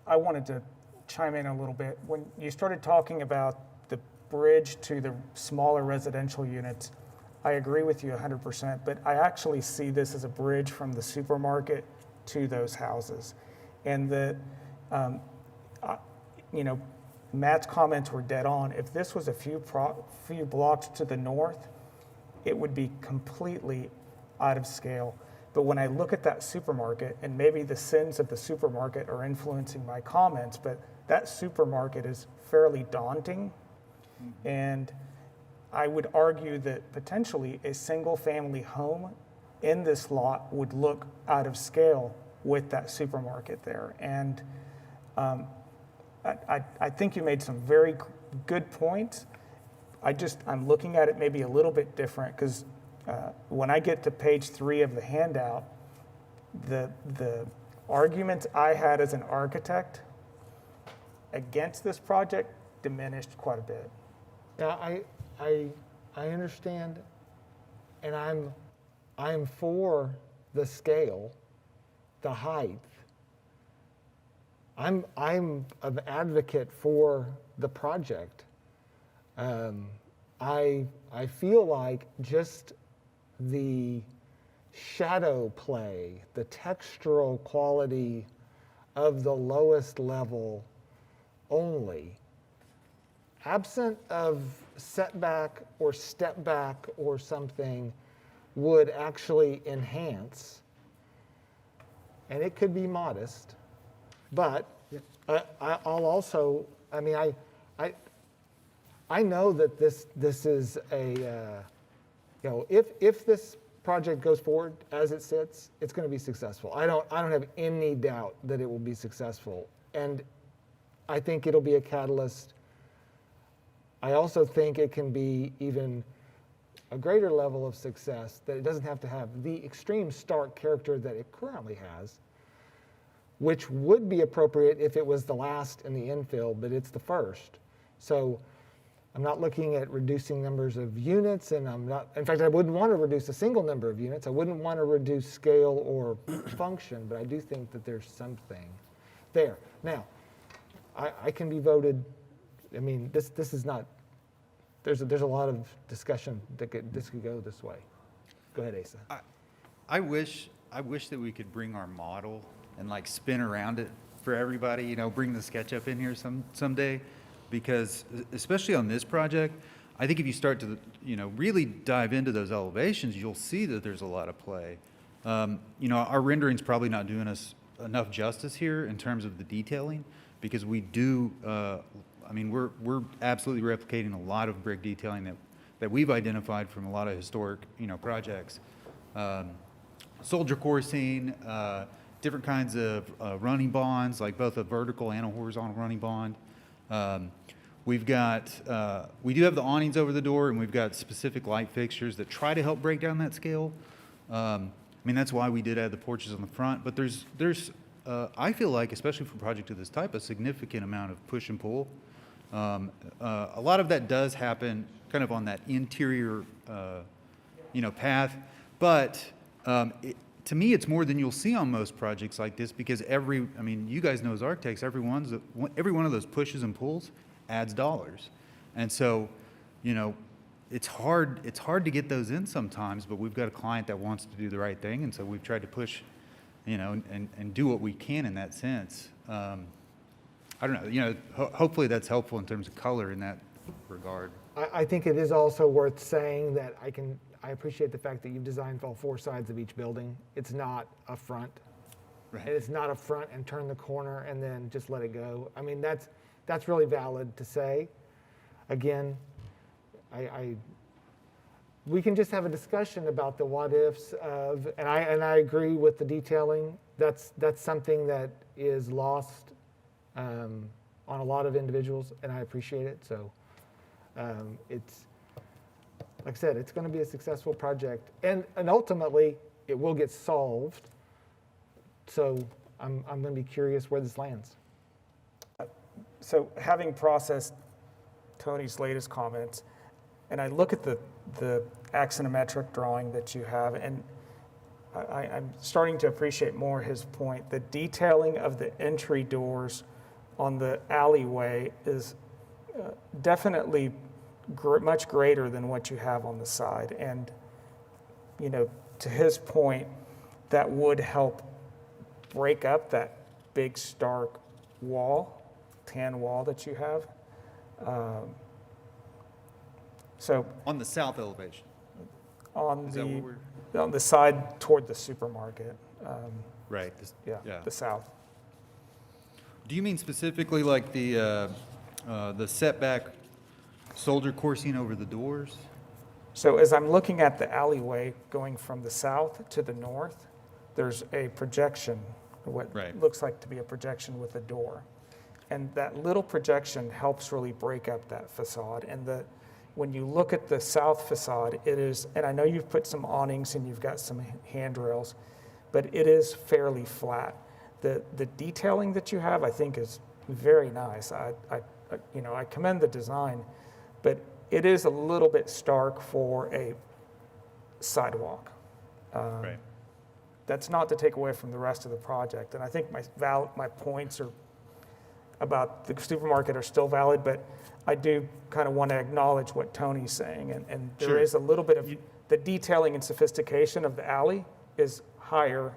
I wanted to chime in a little bit. When you started talking about the bridge to the smaller residential units, I agree with you 100%, but I actually see this as a bridge from the supermarket to those houses. And Matt's comments were dead on. If this was a few blocks to the north, it would be completely out of scale. But when I look at that supermarket, and maybe the sins of the supermarket are influencing my comments, but that supermarket is fairly daunting. And I would argue that potentially a single-family home in this lot would look out of scale with that supermarket there. And I think you made some very good points. I'm looking at it maybe a little bit different, because when I get to page 3 of the handout, the arguments I had as an architect against this project diminished quite a bit. Now, I understand, and I'm for the scale, the height. I'm an advocate for the project. I feel like just the shadow play, the textural quality of the lowest level only, absent of setback or step back or something, would actually enhance. And it could be modest, but I'll also, I mean, I know that this is a, you know, if this project goes forward as it sits, it's going to be successful. I don't have any doubt that it will be successful, and I think it'll be a catalyst. I also think it can be even a greater level of success, that it doesn't have to have the extreme stark character that it currently has, which would be appropriate if it was the last in the infill, but it's the first. So I'm not looking at reducing numbers of units, and in fact, I wouldn't want to reduce a single number of units. I wouldn't want to reduce scale or function, but I do think that there's something there. Now, I can be voted, I mean, this is not, there's a lot of discussion that this could go this way. Go ahead, Asa. I wish that we could bring our model and like spin around it for everybody, you know, bring the SketchUp in here someday, because especially on this project, I think if you start to, you know, really dive into those elevations, you'll see that there's a lot of play. You know, our rendering's probably not doing us enough justice here in terms of the detailing, because we do, I mean, we're absolutely replicating a lot of brick detailing that we've identified from a lot of historic, you know, projects. Soldier coursing, different kinds of running bonds, like both a vertical and a horizontal running bond. We've got, we do have the awnings over the door, and we've got specific light fixtures that try to help break down that scale. I mean, that's why we did add the porches on the front, but there's I feel like, especially for a project of this type, a significant amount of push and pull. A lot of that does happen kind of on that interior, you know, path, but to me, it's more than you'll see on most projects like this, because I mean, you guys know as architects, every one of those pushes and pulls adds dollars. And so, you know, it's hard to get those in sometimes, but we've got a client that wants to do the right thing, and so we've tried to push, you know, and do what we can in that sense. I don't know, you know, hopefully that's helpful in terms of color in that regard. I think it is also worth saying that I appreciate the fact that you've designed all 4 sides of each building. It's not a front. Right. And it's not a front and turn the corner and then just let it go. I mean, that's really valid to say. Again, we can just have a discussion about the what ifs of, and I agree with the detailing. That's something that is lost on a lot of individuals, and I appreciate it. So it's, like I said, it's going to be a successful project, and ultimately it will get solved. So I'm going to be curious where this lands. So having processed Tony's latest comments, and I look at the axonometric drawing that you have, and I'm starting to appreciate more his point. The detailing of the entry doors on the alleyway is definitely much greater than what you have on the side. And, you know, to his point, that would help break up that big stark wall, tan wall that you have. So On the south elevation. on Is that what on the side toward the supermarket. Right. Yeah, the south. Do you mean specifically like the setback soldier coursing over the doors? So as I'm looking at the alleyway going from the south to the north, there's a projection, what Right. looks like to be a projection with a door. And that little projection helps really break up that facade. And when you look at the south facade, it is, and I know you've put some awnings and you've got some handrails, but it is fairly flat. The detailing that you have, I think, is very nice. I commend the design, but it is a little bit stark for a sidewalk. Right. That's not to take away from the rest of the project. And I think my points are about the supermarket are still valid, but I do kind of want to acknowledge what Tony's saying. And there Sure. is a little bit of the detailing and sophistication of the alley is higher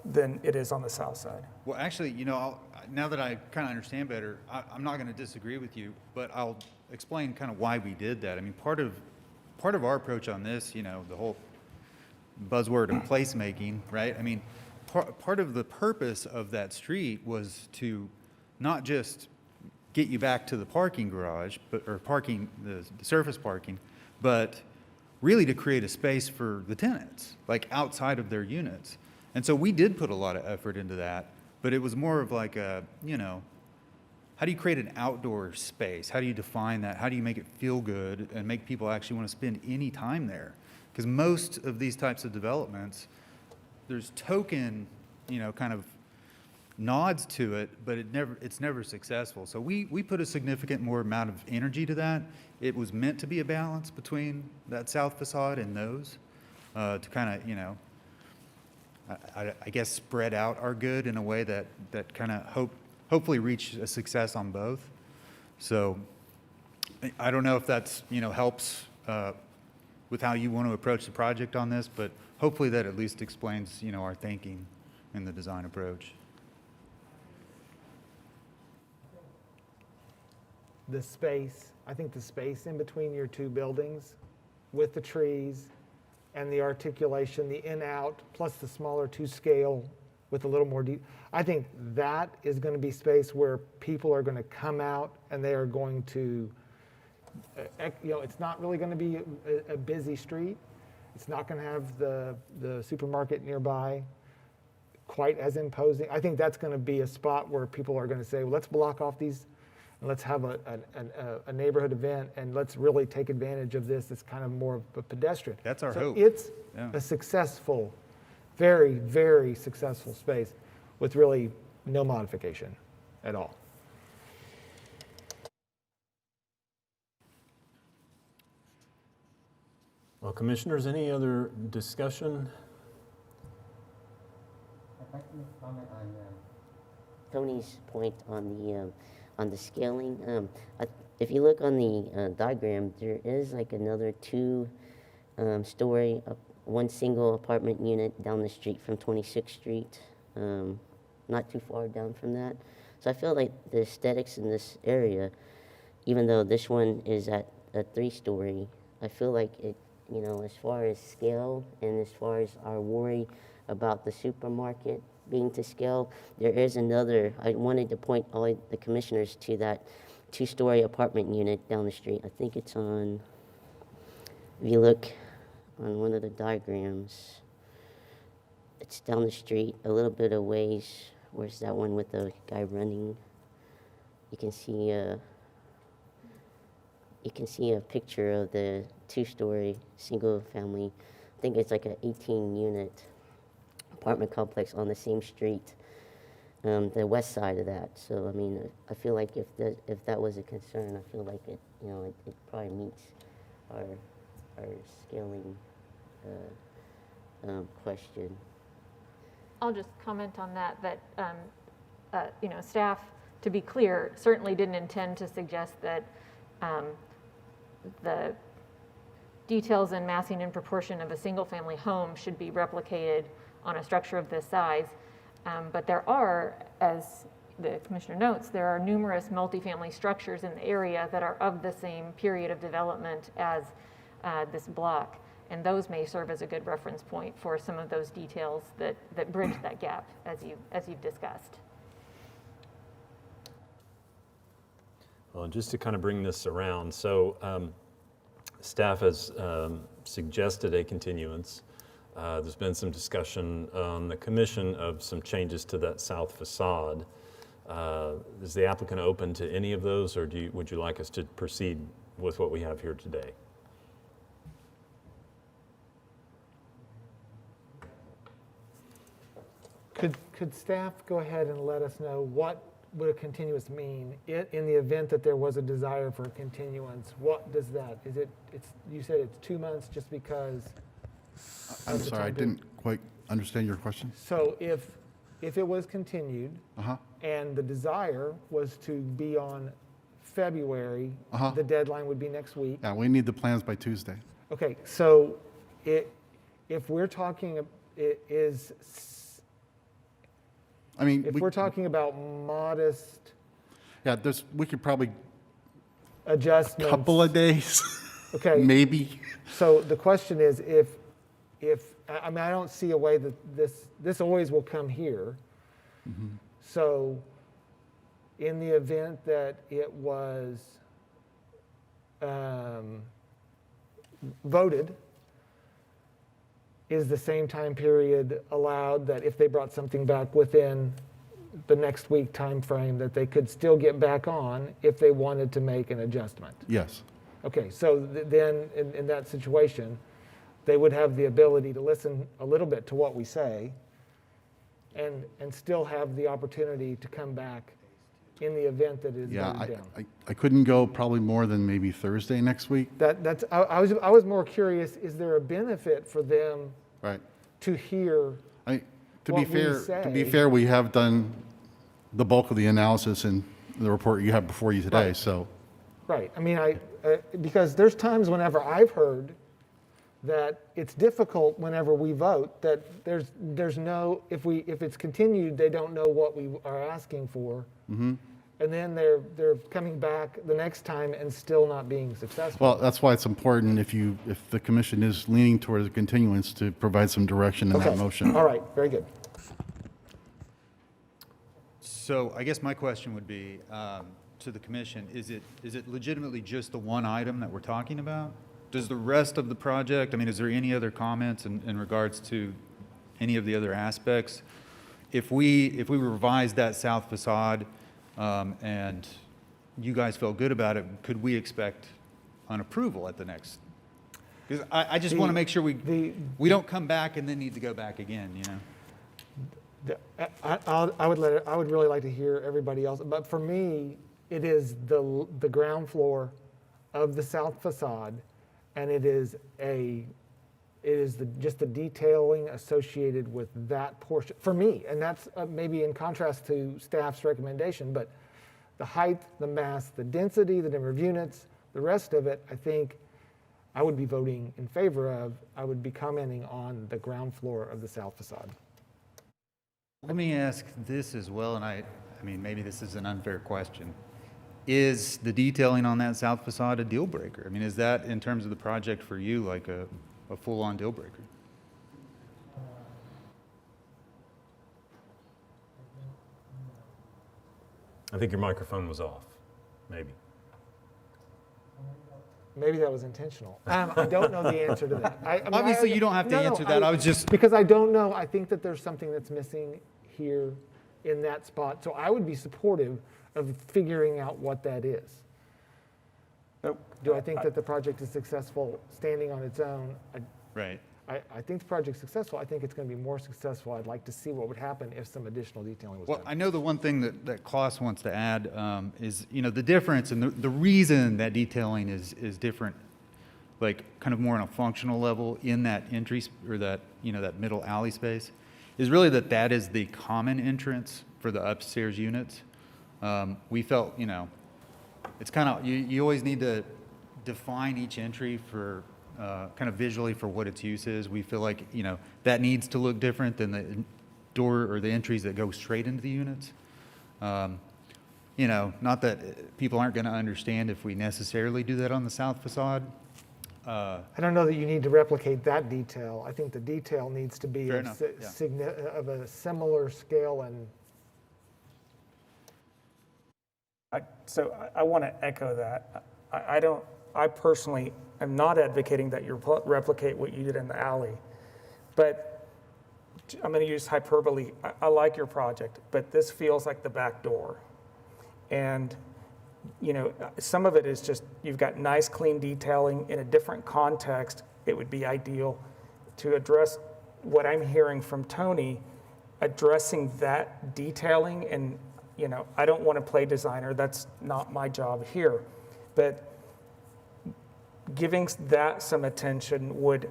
than it is on the south side. Well, actually, now that I kind of understand better, I'm not going to disagree with you, but I'll explain kind of why we did that. I mean, part of our approach on this, the whole buzzword of placemaking, right? I mean, part of the purpose of that street was to not just get you back to the parking garage, or parking, the surface parking, but really to create a space for the tenants, like outside of their units. And so we did put a lot of effort into that, but it was more of like how do you create an outdoor space? How do you define that? How do you make it feel good and make people actually want to spend any time there? Because most of these types of developments, there's token, kind of nods to it, but it's never successful. So we put a significant more amount of energy to that. It was meant to be a balance between that south facade and those, to kind of, I guess spread out our good in a way that kind of hopefully reach a success on both. So I don't know if that's, helps with how you want to approach the project on this, but hopefully that at least explains, our thinking in the design approach. The space, I think the space in between your two buildings with the trees and the articulation, the in-out, plus the smaller two-scale with a little more deep, I think that is going to be space where people are going to come out and they are going to, it's not really going to be a busy street. It's not going to have the supermarket nearby quite as imposing. I think that's going to be a spot where people are going to say, well, let's block off these and let's have a neighborhood event and let's really take advantage of this. It's kind of more of a pedestrian. That's our So hope. It's Yeah. a successful, very, very successful space with really no modification at all. Well, commissioners, any other discussion? I'd like to make a comment on Tony's point on the scaling. If you look on the diagram, there is like another two-story, one single apartment unit down the street from 26th Street, not too far down from that. So I feel like the aesthetics in this area, even though this one is at a 3-story, I feel like it, as far as scale and as far as our worry about the supermarket being to scale, there is another, I wanted to point all the commissioners to that 2-story apartment unit down the street. I think it's on, if you look on one of the diagrams, it's down the street a little bit of ways. Where's that one with the guy running? You can see a picture of the 2-story single family. I think it's like an 18-unit apartment complex on the same street, the west side of that. So I mean, I feel like if that was a concern, I feel like it probably meets our scaling question. I'll just comment on that, staff, to be clear, certainly didn't intend to suggest that the details and massing and proportion of a single-family home should be replicated on a structure of this size. But there are, as the commissioner notes, there are numerous multifamily structures in the area that are of the same period of development as this block. And those may serve as a good reference point for some of those details that bridge that gap as you've discussed. Well, just to kind of bring this around, so staff has suggested a continuance. There's been some discussion on the commission of some changes to that south facade. Is the applicant open to any of those, or would you like us to proceed with what we have here today? Could staff go ahead and let us know what would a continuance mean in the event that there was a desire for a continuance? What does that, you said it's 2 months just because? I'm sorry, I didn't quite understand your question. So if it was continued Uh-huh. and the desire was to be on February, Uh-huh. the deadline would be next week. Yeah, we need the plans by Tuesday. Okay, so if we're talking, I mean, if we're talking about modest yeah, we could probably, adjustments. couple of days, Okay. maybe. So the question is, I mean, I don't see a way that this always will come here. Mm-hmm. So in the event that it was voted, is the same time period allowed that if they brought something back within the next week time frame, that they could still get back on if they wanted to make an adjustment? Yes. Okay, so then in that situation, they would have the ability to listen a little bit to what we say and still have the opportunity to come back in the event that it is Yeah, voted down. I couldn't go probably more than maybe Thursday next week. I was more curious, is there a benefit for them Right. to hear? To be What we say- fair, we have done the bulk of the analysis in the report you have before you today, Right. so. Right, I mean, because there's times whenever I've heard that it's difficult whenever we vote, that there's no, if it's continued, they don't know what we are asking for. Mm-hmm. And then they're coming back the next time and still not being successful. Well, that's why it's important if the commission is leaning towards a continuance to provide some direction in that Okay. motion. All right, very good. So I guess my question would be to the commission, is it legitimately just the one item that we're talking about? Does the rest of the project, I mean, is there any other comments in regards to any of the other aspects? If we revise that south facade and you guys feel good about it, could we expect an approval at the next? Because I just want to make sure we don't come back and then need to go back again, you know? I would really like to hear everybody else, but for me, it is the ground floor of the south facade, and it is just the detailing associated with that portion, for me, and that's maybe in contrast to staff's recommendation, but the height, the mass, the density, the number of units, the rest of it, I think I would be voting in favor of. I would be commenting on the ground floor of the south facade. Let me ask this as well, and I mean, maybe this is an unfair question. Is the detailing on that south facade a deal breaker? I mean, is that, in terms of the project for you, like a full-on deal breaker? I think your microphone was off, maybe. Maybe that was intentional. I don't know the answer to that. I mean, Obviously, you don't have to answer that. I was just... Because I don't know. I think that there's something that's missing here in that spot. So I would be supportive of figuring out what that is. Do I think that the project is successful standing on its own? Right. I think the project's successful. I think it's going to be more successful. I'd like to see what would happen if some additional detailing was Well, done. I know the one thing that Klaus wants to add is, you know, the difference and the reason that detailing is different, like kind of more on a functional level in that entry or that, you know, that middle alley space, is really that is the common entrance for the upstairs units. We felt, you know, it's kind of, you always need to define each entry for kind of visually for what its use is. We feel like, you know, that needs to look different than the door or the entries that go straight into the units. You know, not that people aren't going to understand if we necessarily do that on the south facade, I don't know that you need to replicate that detail. I think the detail needs to be Fair of, enough, of a similar scale and I want to echo that. I personally am not advocating that you replicate what you did in the alley, but I'm going to use hyperbole. I like your project, but this feels like the back door. And, some of it is just, you've got nice, clean detailing in a different context. It would be ideal to address what I'm hearing from Tony, addressing that detailing. And, I don't want to play designer. That's not my job here. But giving that some attention would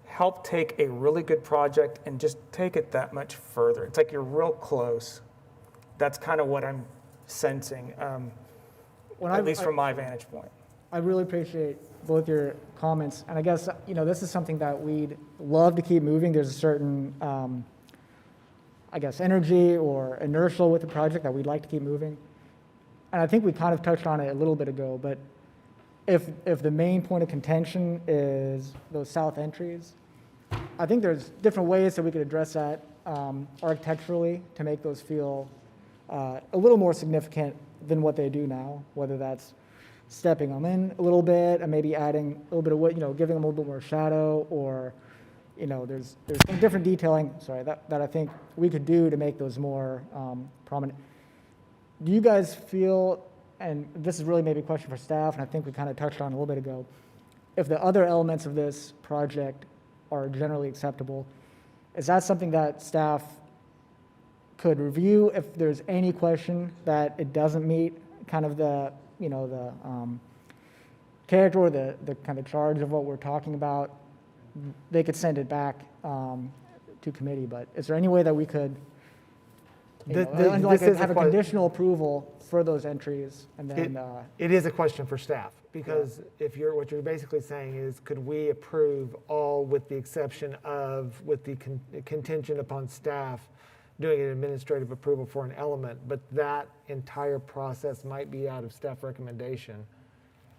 help take a really good project and just take it that much further. It's like you're real close. That's kind of what I'm sensing, at least from my vantage point. I really appreciate both your comments, and I guess, this is something that we'd love to keep moving. There's a certain, energy or inertia with the project that we'd like to keep moving. And I think we kind of touched on it a little bit ago, but if the main point of contention is those south entries, I think there's different ways that we could address that architecturally to make those feel a little more significant than what they do now, whether that's stepping them in a little bit and maybe adding a little bit of what, giving them a little bit more shadow, or, there's some different detailing, that I think we could do to make those more prominent. Do you guys feel, and this is really maybe a question for staff, and I think we kind of touched on it a little bit ago, if the other elements of this project are generally acceptable, is that something that staff could review if there's any question that it doesn't meet kind of the, the character or the kind of charge of what we're talking about? They could send it back to committee, but is there any way that we could have a conditional approval for those entries, and then it is a question for staff, because what you're basically saying is, could we approve all with the exception of, with the contingent upon staff doing an administrative approval for an element, but that entire process might be out of staff recommendation.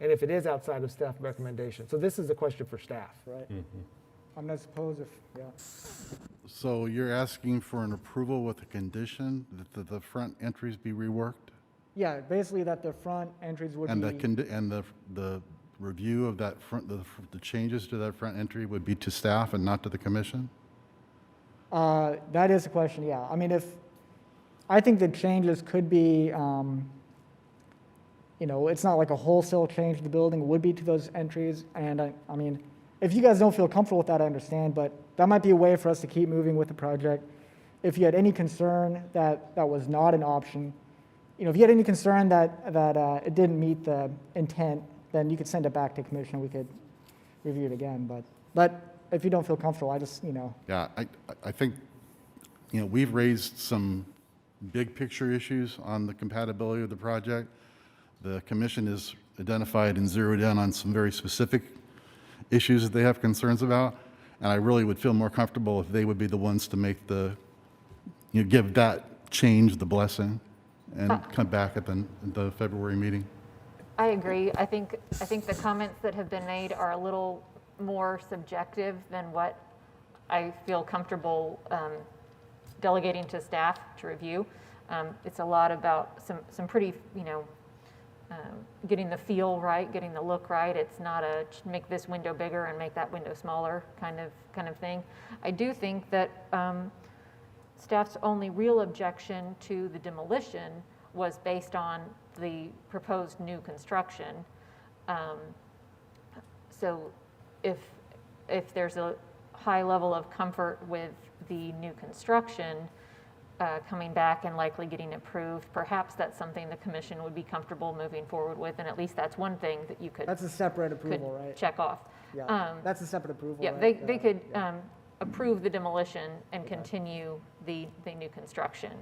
And if it is outside of staff recommendation, so this is a question for staff. right? I'm not suppose So you're asking for an approval with a condition that the front entries be reworked? Yeah, basically that the front entries would And be. the review of that front, the changes to that front entry would be to staff and not to the commission? That is a question, yeah. I mean, I think the changes could be, it's not like a wholesale change to the building, it would be to those entries. And I mean, if you guys don't feel comfortable with that, I understand, but that might be a way for us to keep moving with the project. If you had any concern that was not an option, if you had any concern that it didn't meet the intent, then you could send it back to commission, we could review it again. But if you don't feel comfortable, I just, Yeah, I think, we've raised some big picture issues on the compatibility of the project. The commission has identified and zeroed in on some very specific issues that they have concerns about. And I really would feel more comfortable if they would be the ones to make give that change the blessing and come back at the February meeting. I agree. I think the comments that have been made are a little more subjective than what I feel comfortable delegating to staff to review. It's a lot about some pretty, getting the feel right, getting the look right. It's not a make this window bigger and make that window smaller kind of thing. I do think that staff's only real objection to the demolition was based on the proposed new construction. So if there's a high level of comfort with the new construction coming back and likely getting approved, perhaps that's something the commission would be comfortable moving forward with, and at least that's one thing that you could that's a separate approval, right? check off. Yeah, that's a separate approval, Yeah, right? they could approve the demolition and continue the new construction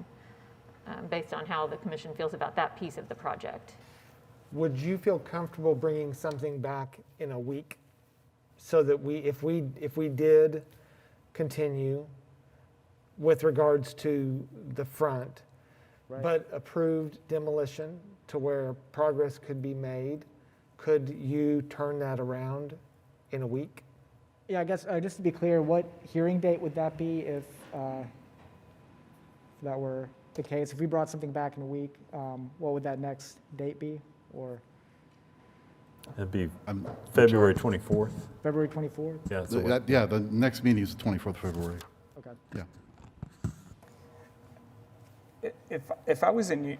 based on how the commission feels about that piece of the project. Would you feel comfortable bringing something back in a week, so that if we did continue with regards to the front, Right. but approved demolition to where progress could be made, could you turn that around in a week? Yeah, I guess, just to be clear, what hearing date would that be if that were the case? If we brought something back in a week, what would that next date be? Or It'd be I'm February 24th. February 24th? Yeah, it's a week. Yeah, the next meeting is the 24th of February. Okay. Yeah. If I was in you,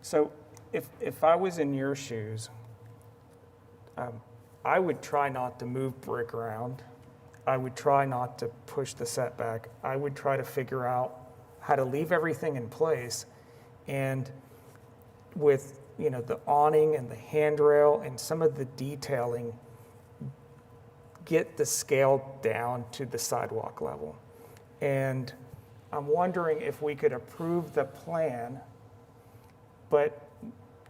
so if I was in your shoes, I would try not to move brick around. I would try not to push the setback. I would try to figure out how to leave everything in place, and with the awning and the handrail and some of the detailing, get the scale down to the sidewalk level. And I'm wondering if we could approve the plan, but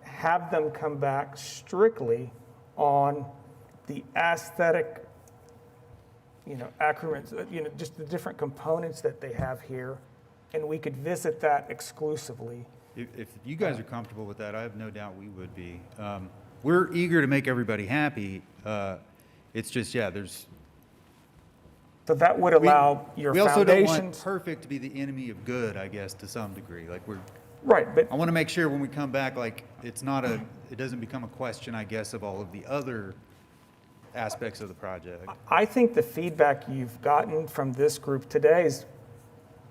have them come back strictly on the aesthetic, accrements, just the different components that they have here, and we could visit that exclusively. If you guys are comfortable with that, I have no doubt we would be. We're eager to make everybody happy. It's just, there's. So that would allow your We also don't want foundations. perfect to be the enemy of good, I guess, to some degree. Like Right, but I want to make sure when we come back, like, it doesn't become a question, I guess, of all of the other aspects of the project. I think the feedback you've gotten from this group today is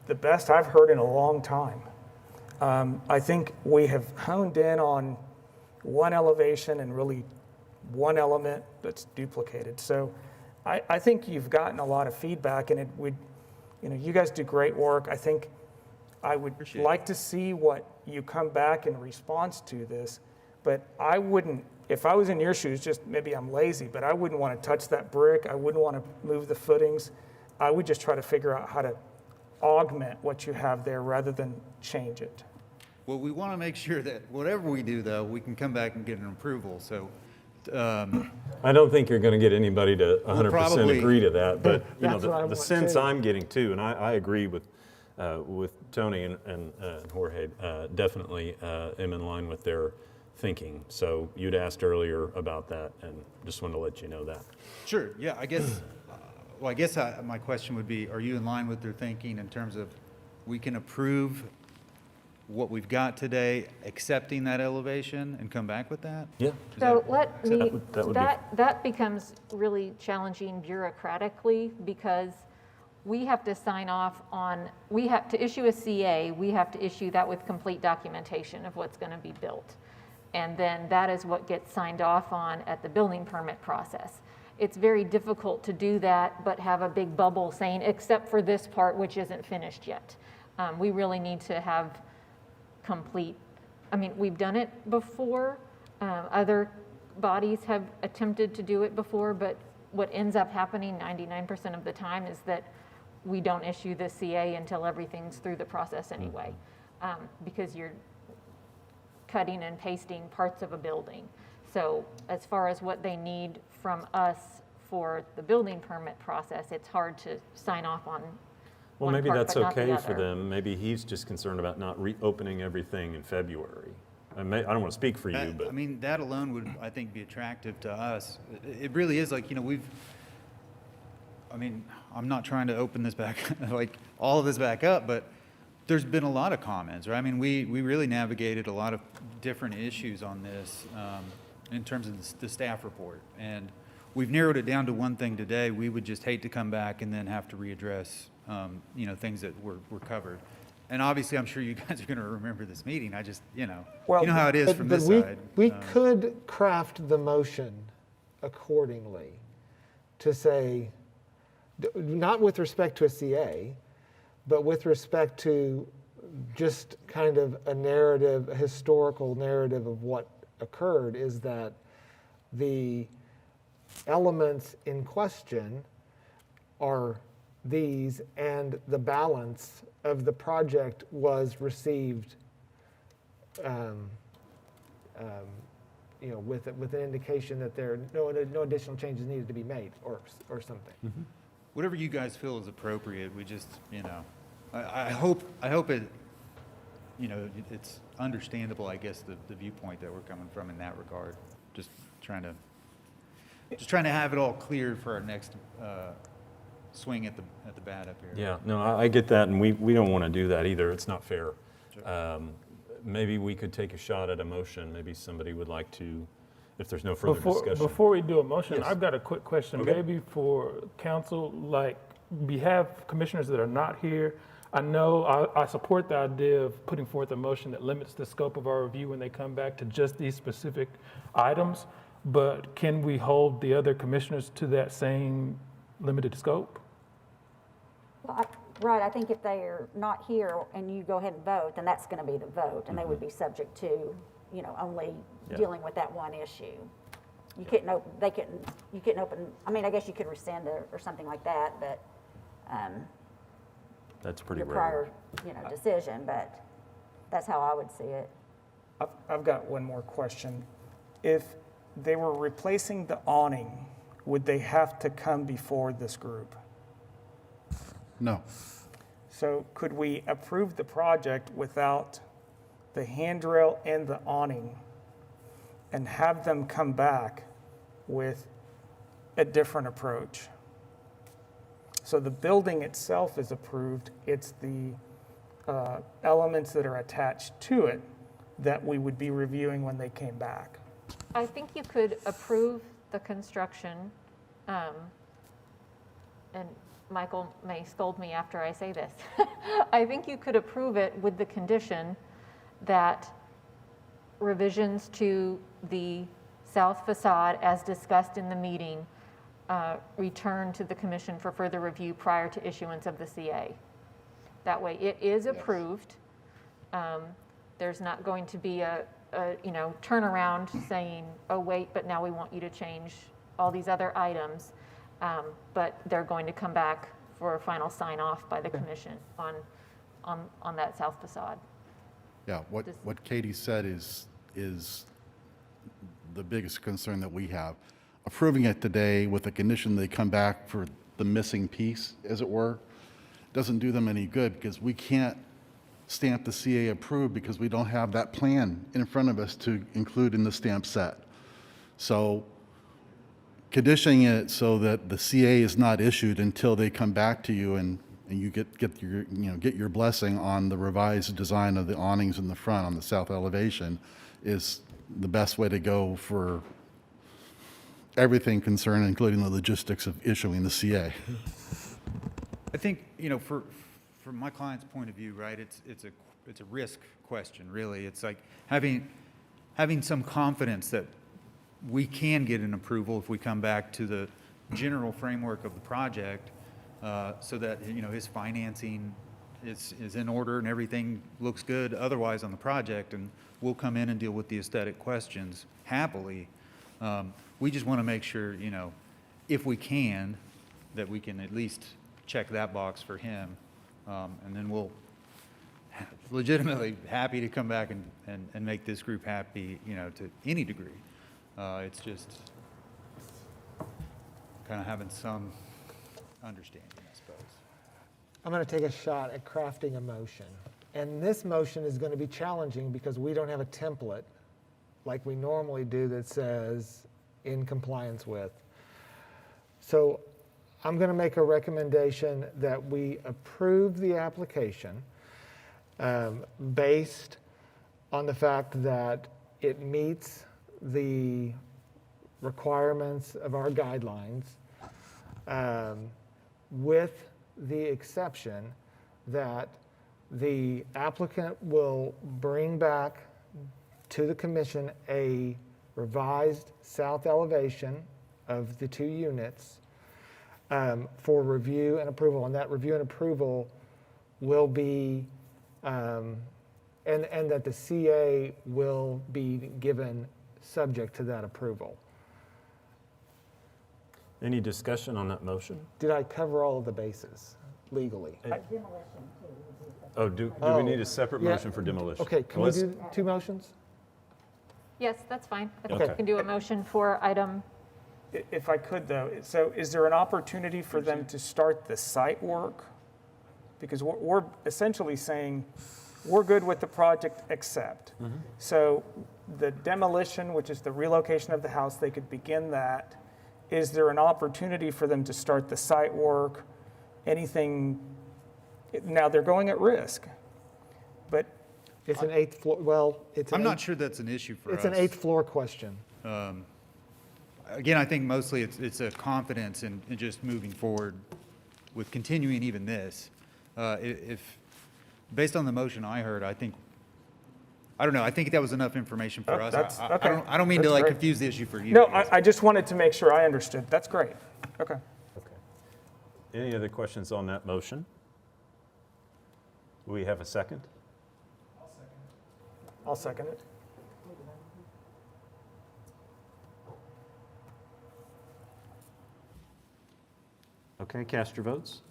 the best I've heard in a long time. I think we have honed in on one elevation and really one element that's duplicated. So I think you've gotten a lot of feedback, and it would, you guys do great work. I think I would like to see what you come back in response to this, but I wouldn't, if I was in your shoes, just maybe I'm lazy, but I wouldn't want to touch that brick. I wouldn't want to move the footings. I would just try to figure out how to augment what you have there rather than change it. Well, we want to make sure that whatever we do, though, we can come back and get an approval. So I don't think you're going to get anybody to 100% probably- agree to that, but That's what I the want sense too. I'm getting too, and I agree with Tony and Jorge, definitely am in line with their thinking. So you'd asked earlier about that, and just wanted to let you know that. Sure, yeah, I guess, my question would be, are you in line with their thinking in terms of we can approve what we've got today, accepting that elevation, and come back with that? Yeah. So let me, that would be- that becomes really challenging bureaucratically, because we have to sign off on, we have to issue a CA, we have to issue that with complete documentation of what's going to be built. And then that is what gets signed off on at the building permit process. It's very difficult to do that, but have a big bubble saying, except for this part, which isn't finished yet. We really need to have complete, we've done it before. Other bodies have attempted to do it before, but what ends up happening 99% of the time is that we don't issue the CA until everything's through the process anyway, because you're cutting and pasting parts of a building. So as far as what they need from us for the building permit process, it's hard to sign off on Well, one maybe part, that's but not the okay for other. them. Maybe he's just concerned about not reopening everything in February. I don't want to speak for you, but. That alone would, I think, be attractive to us. It really is like, I'm not trying to open this back, like all of this back up, but there's been a lot of comments, right? We really navigated a lot of different issues on this in terms of the staff report. And we've narrowed it down to one thing today. We would just hate to come back and then have to readdress, things that were covered. And obviously, I'm sure you guys are going to remember this meeting. I just, Well, you know how it is from this we, side. We could craft the motion accordingly to say, not with respect to a CA, but with respect to just kind of a narrative, a historical narrative of what occurred, is that the elements in question are these, and the balance of the project was received with an indication that there no additional changes needed to be made or something. Mm-hmm. Whatever you guys feel is appropriate, we just, I hope it, understandable, I guess, the viewpoint that we're coming from in that regard. Just trying to have it all cleared for our next swing at the bat up here. Yeah, no, I get that, and we don't want to do that either. It's not fair. Maybe we could take a shot at a motion. Maybe somebody would like to, if there's no further discussion. Before we do a motion, Yes. I've got a quick question, Okay. maybe for council, like, we have commissioners that are not here. I know I support the idea of putting forth a motion that limits the scope of our review when they come back to just these specific items, but can we hold the other commissioners to that same limited scope? Well, right, I think if they're not here and you go ahead and vote, then that's going to be the vote, and they would be subject to, only Yeah. dealing with that one issue. You couldn't you couldn't open, I mean, I guess you could rescind or something like that, but, That's pretty your rare. prior, decision, but that's how I would see it. I've got one more question. If they were replacing the awning, would they have to come before this group? No. So could we approve the project without the handrail and the awning and have them come back with a different approach? So the building itself is approved, it's the elements that are attached to it that we would be reviewing when they came back. I think you could approve the construction, and Michael may scold me after I say this. I think you could approve it with the condition that revisions to the south facade, as discussed in the meeting, return to the commission for further review prior to issuance of the CA. That way, it is approved. There's not going to be a turnaround saying, oh, wait, but now we want you to change all these other items. But they're going to come back for a final sign-off by the commission on that south facade. Yeah, what Katie said is the biggest concern that we have. Approving it today with the condition they come back for the missing piece, as it were, doesn't do them any good because we can't stamp the CA approved because we don't have that plan in front of us to include in the stamp set. So conditioning it so that the CA is not issued until they come back to you and you get your blessing on the revised design of the awnings in the front on the south elevation is the best way to go for everything concerned, including the logistics of issuing the CA. I think, from my client's point of view, right, it's a risk question, really. It's like having some confidence that we can get an approval if we come back to the general framework of the project, so that, his financing is in order and everything looks good otherwise on the project, and we'll come in and deal with the aesthetic questions happily. We just want to make sure, if we can, that we can at least check that box for him. And then we'll legitimately happy to come back and make this group happy, to any degree. It's just kind of having some understanding, I suppose. I'm going to take a shot at crafting a motion. And this motion is going to be challenging because we don't have a template like we normally do that says in compliance with. So I'm going to make a recommendation that we approve the application based on the fact that it meets the requirements of our guidelines, with the exception that the applicant will bring back to the commission a revised south elevation of the 2 units for review and approval. And that review and approval will be, and that the CA will be given subject to that approval. Any discussion on that motion? Did I cover all of the bases legally? Oh, do we need a separate Yeah. motion for demolition? Okay, can we do 2 motions? Yes, that's fine. I think Okay. we can do a motion for item, If I could, though, so is there an opportunity for them to start the site work? Because we're essentially saying, we're good with the project except. So the demolition, which is the relocation of the house, they could begin that. Is there an opportunity for them to start the site work, anything? Now, they're going at risk, but It's an eighth floor, well, it's an I'm not eighth- sure that's an issue for us. It's an eighth floor question. Again, I think mostly it's a confidence in just moving forward with continuing even this. If, based on the motion I heard, I think, I don't know, I think that was enough information for Oh, us. that's- I okay. don't mean to That's like great. confuse the issue for you. no, guys. I just wanted to make sure I understood. That's great. Okay. Okay. Any other questions on that motion? Do we have a second? I'll second it. Okay, cast your votes.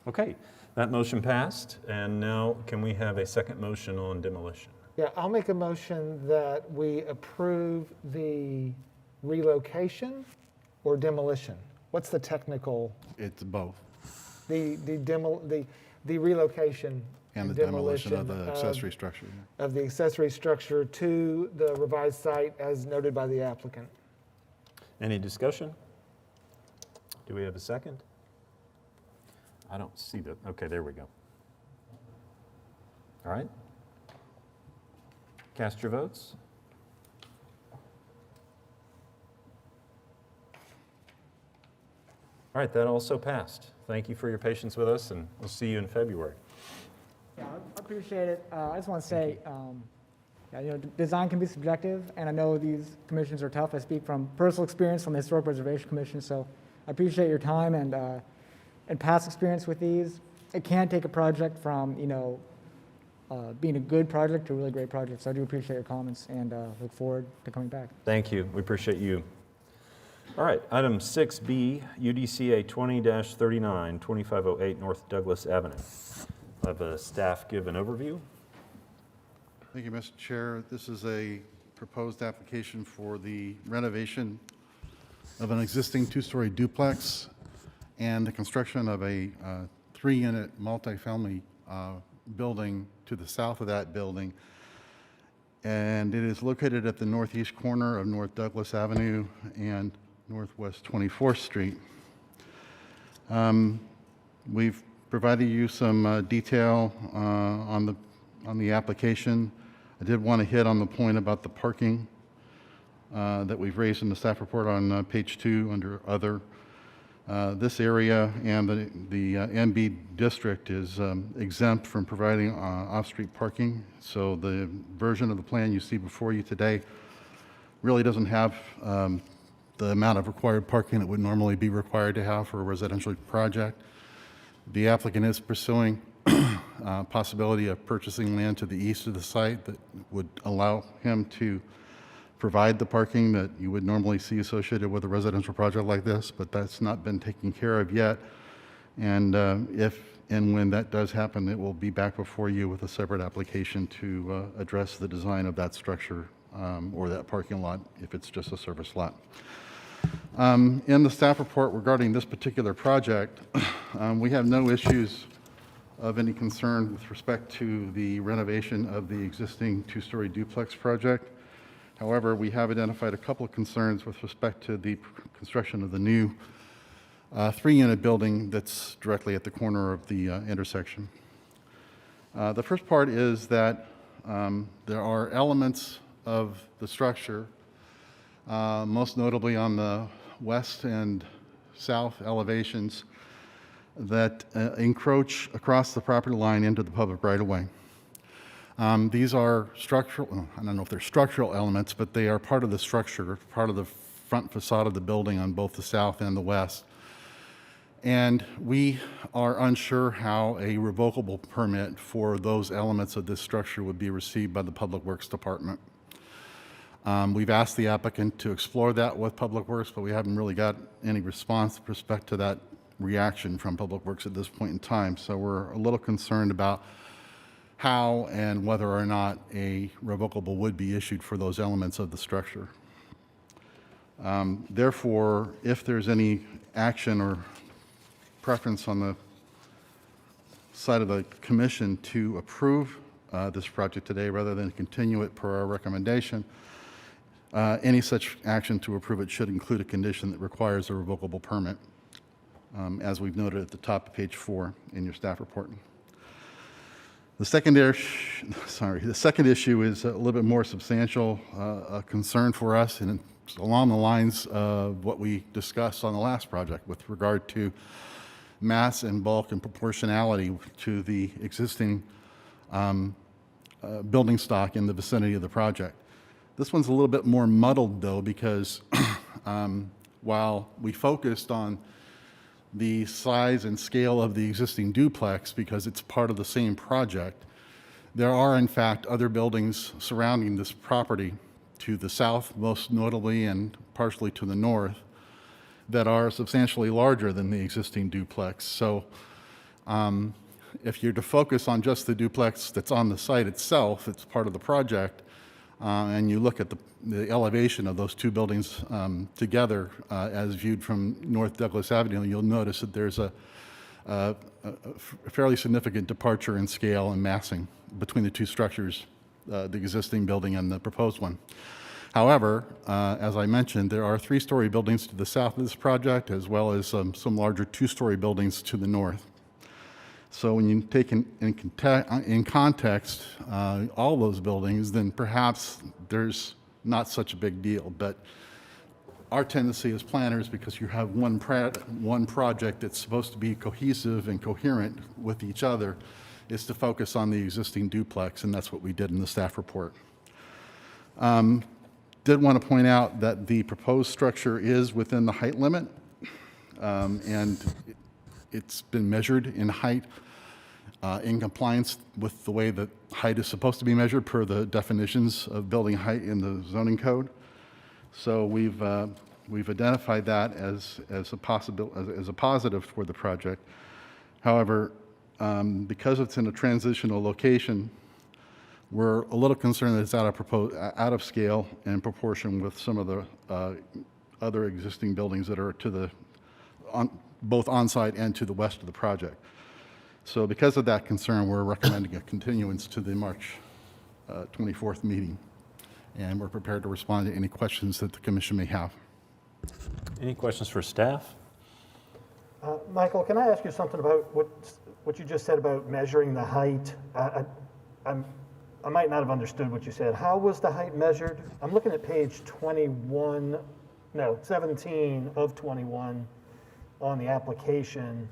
Okay, that motion passed, and now can we have a second motion on demolition? Yeah, I'll make a motion that we approve the relocation or demolition. What's the technical, It's both, the relocation and the demolition of the demolition accessory structure. yeah. of the accessory structure to the revised site as noted by the applicant. Any discussion? Do we have a second? I don't see that. Okay, there we go. All right. Cast your votes. All right, that also passed. Thank you for your patience with us, and we'll see you in February. Yeah, I appreciate it. I just want to say, yeah, design can be subjective, and I know these commissions are tough. I speak from personal experience from the Historic Preservation Commission, so I appreciate your time and past experience with these. It can take a project from, being a good project to a really great project. So I do appreciate your comments and look forward to coming back. Thank you. We appreciate you. All right, item 6B, UDCA 20-39, 2508 North Douglas Avenue. I'll have staff give an overview. Thank you, Mr. Chair. This is a proposed application for the renovation of an existing two-story duplex and the construction of a three-unit multifamily building to the south of that building. And it is located at the northeast corner of North Douglas Avenue and Northwest 24th Street. We've provided you some detail on the application. I did want to hit on the point about the parking that we've raised in the staff report on page 2 under other. This area and the MB district is exempt from providing off-street parking. So the version of the plan you see before you today really doesn't have the amount of required parking that would normally be required to have for a residential project. The applicant is pursuing possibility of purchasing land to the east of the site that would allow him to provide the parking that you would normally see associated with a residential project like this, but that's not been taken care of yet. And if and when that does happen, it will be back before you with a separate application to address the design of that structure or that parking lot if it's just a service lot. In the staff report regarding this particular project, we have no issues of any concern with respect to the renovation of the existing two-story duplex project. However, we have identified a couple of concerns with respect to the construction of the new three-unit building that's directly at the corner of the intersection. The first part is that there are elements of the structure, most notably on the west and south elevations, that encroach across the property line into the public right-of-way. These are structural, well, I don't know if they're structural elements, but they are part of the structure, part of the front facade of the building on both the south and the west. And we are unsure how a revocable permit for those elements of this structure would be received by the Public Works Department. We've asked the applicant to explore that with Public Works, but we haven't really got any response with respect to that reaction from Public Works at this point in time. So we're a little concerned about how and whether or not a revocable would be issued for those elements of the structure. Therefore, if there's any action or preference on the side of the commission to approve this project today rather than continue it per our recommendation, any such action to approve it should include a condition that requires a revocable permit, as we've noted at the top of page 4 in your staff report. The second issue is a little bit more substantial, a concern for us, and it's along the lines of what we discussed on the last project with regard to mass and bulk and proportionality to the existing building stock in the vicinity of the project. This one's a little bit more muddled, though, because while we focused on the size and scale of the existing duplex because it's part of the same project, there are, in fact, other buildings surrounding this property to the south, most notably, and partially to the north, that are substantially larger than the existing duplex. So if you're to focus on just the duplex that's on the site itself, it's part of the project, and you look at the elevation of those two buildings together as viewed from North Douglas Avenue, you'll notice that there's a fairly significant departure in scale and massing between the two structures, the existing building and the proposed one. However, as I mentioned, there are 3-story buildings to the south of this project, as well as some larger 2-story buildings to the north. So when you take in context all those buildings, then perhaps there's not such a big deal. But our tendency as planners, because you have one project that's supposed to be cohesive and coherent with each other, is to focus on the existing duplex, and that's what we did in the staff report. Did want to point out that the proposed structure is within the height limit, and it's been measured in height in compliance with the way that height is supposed to be measured per the definitions of building height in the zoning code. So we've identified that as a positive for the project. However, because it's in a transitional location, we're a little concerned that it's out of scale and proportion with some of the other existing buildings that are to both on-site and to the west of the project. So because of that concern, we're recommending a continuance to the March 24th meeting, and we're prepared to respond to any questions that the commission may have. Any questions for staff? Michael, can I ask you something about what you just said about measuring the height? I might not have understood what you said. How was the height measured? I'm looking at page 17 of 21 on the application.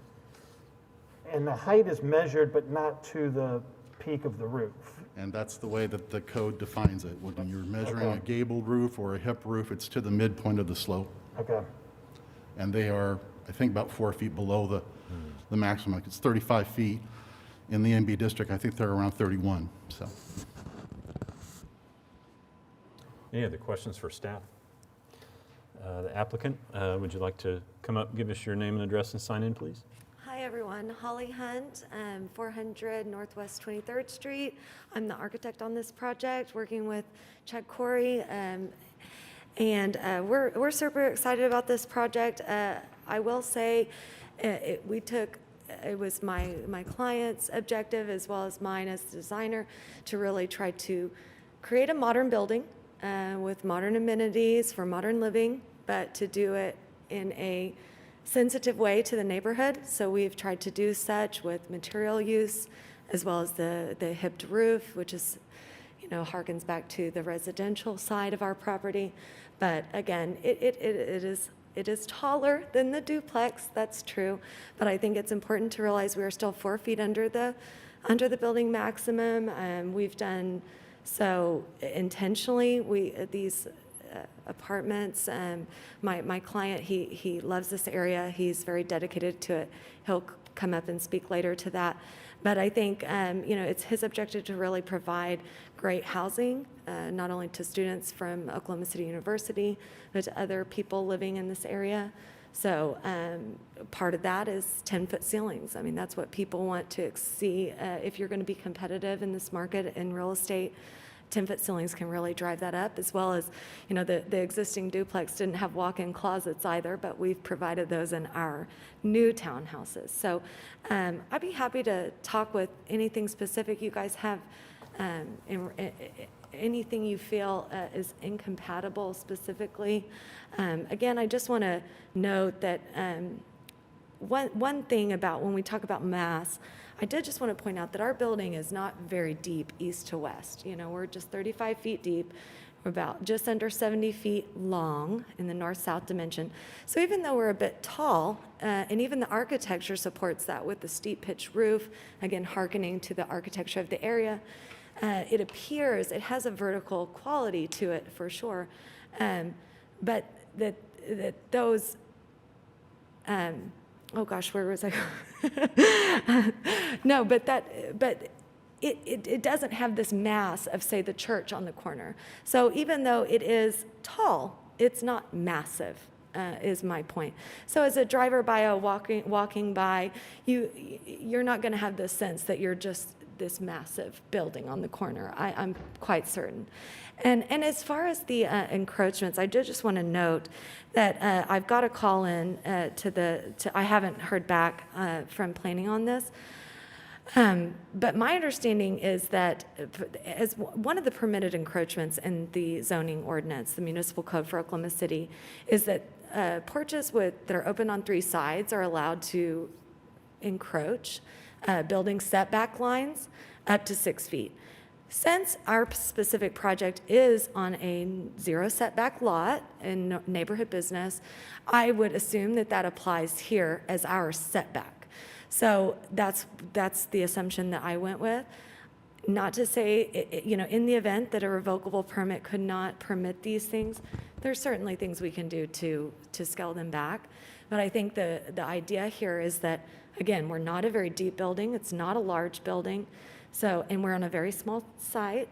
And the height is measured, but not to the peak of the roof. And that's the way that the code defines it. When you're measuring a gabled roof or a hip roof, it's to the midpoint of the slope. Okay. And they are, I think, about 4 feet below the maximum. It's 35 feet. In the NB district, I think they're around 31, so. Any other questions for staff? The applicant, would you like to come up, give us your name and address and sign in, please? Hi, everyone. Holly Hunt, 400 Northwest 23rd Street. I'm the architect on this project, working with Chuck Corey. We're super excited about this project. I will say it was my client's objective as well as mine as the designer to really try to create a modern building with modern amenities for modern living, but to do it in a sensitive way to the neighborhood. So we've tried to do such with material use as well as the hipped roof, which is, harkens back to the residential side of our property. But again, it is taller than the duplex, that's true. But I think it's important to realize we are still 4 feet under the building maximum. We've done so intentionally. These apartments, my client, he loves this area. He's very dedicated to it. He'll come up and speak later to that. But I think, it's his objective to really provide great housing, not only to students from Oklahoma City University, but to other people living in this area. So part of that is 10-foot ceilings. I mean, that's what people want to see. If you're going to be competitive in this market in real estate, 10-foot ceilings can really drive that up, as well as, the existing duplex didn't have walk-in closets either, but we've provided those in our new townhouses. So I'd be happy to talk with anything specific you guys have, anything you feel is incompatible specifically. Again, I just want to note that one thing about when we talk about mass, I did just want to point out that our building is not very deep east to west. We're just 35 feet deep. We're about just under 70 feet long in the north-south dimension. So even though we're a bit tall, and even the architecture supports that with the steep pitch roof, again, hearkening to the architecture of the area, it appears it has a vertical quality to it for sure. But that those, oh gosh, where was I? No, but it doesn't have this mass of, say, the church on the corner. So even though it is tall, it's not massive, is my point. So as a driver by walking by, you're not going to have this sense that you're just this massive building on the corner. I'm quite certain. And as far as the encroachments, I did just want to note that I've got a call in I haven't heard back from planning on this. But my understanding is that as one of the permitted encroachments in the zoning ordinance, the municipal code for Oklahoma City, is that porches that are open on 3 sides are allowed to encroach building setback lines up to 6 feet. Since our specific project is on a 0 setback lot in neighborhood business, I would assume that applies here as our setback. So that's the assumption that I went with. Not to say, in the event that a revocable permit could not permit these things, there's certainly things we can do to scale them back. But I think the idea here is that, again, we're not a very deep building. It's not a large building. And we're on a very small site.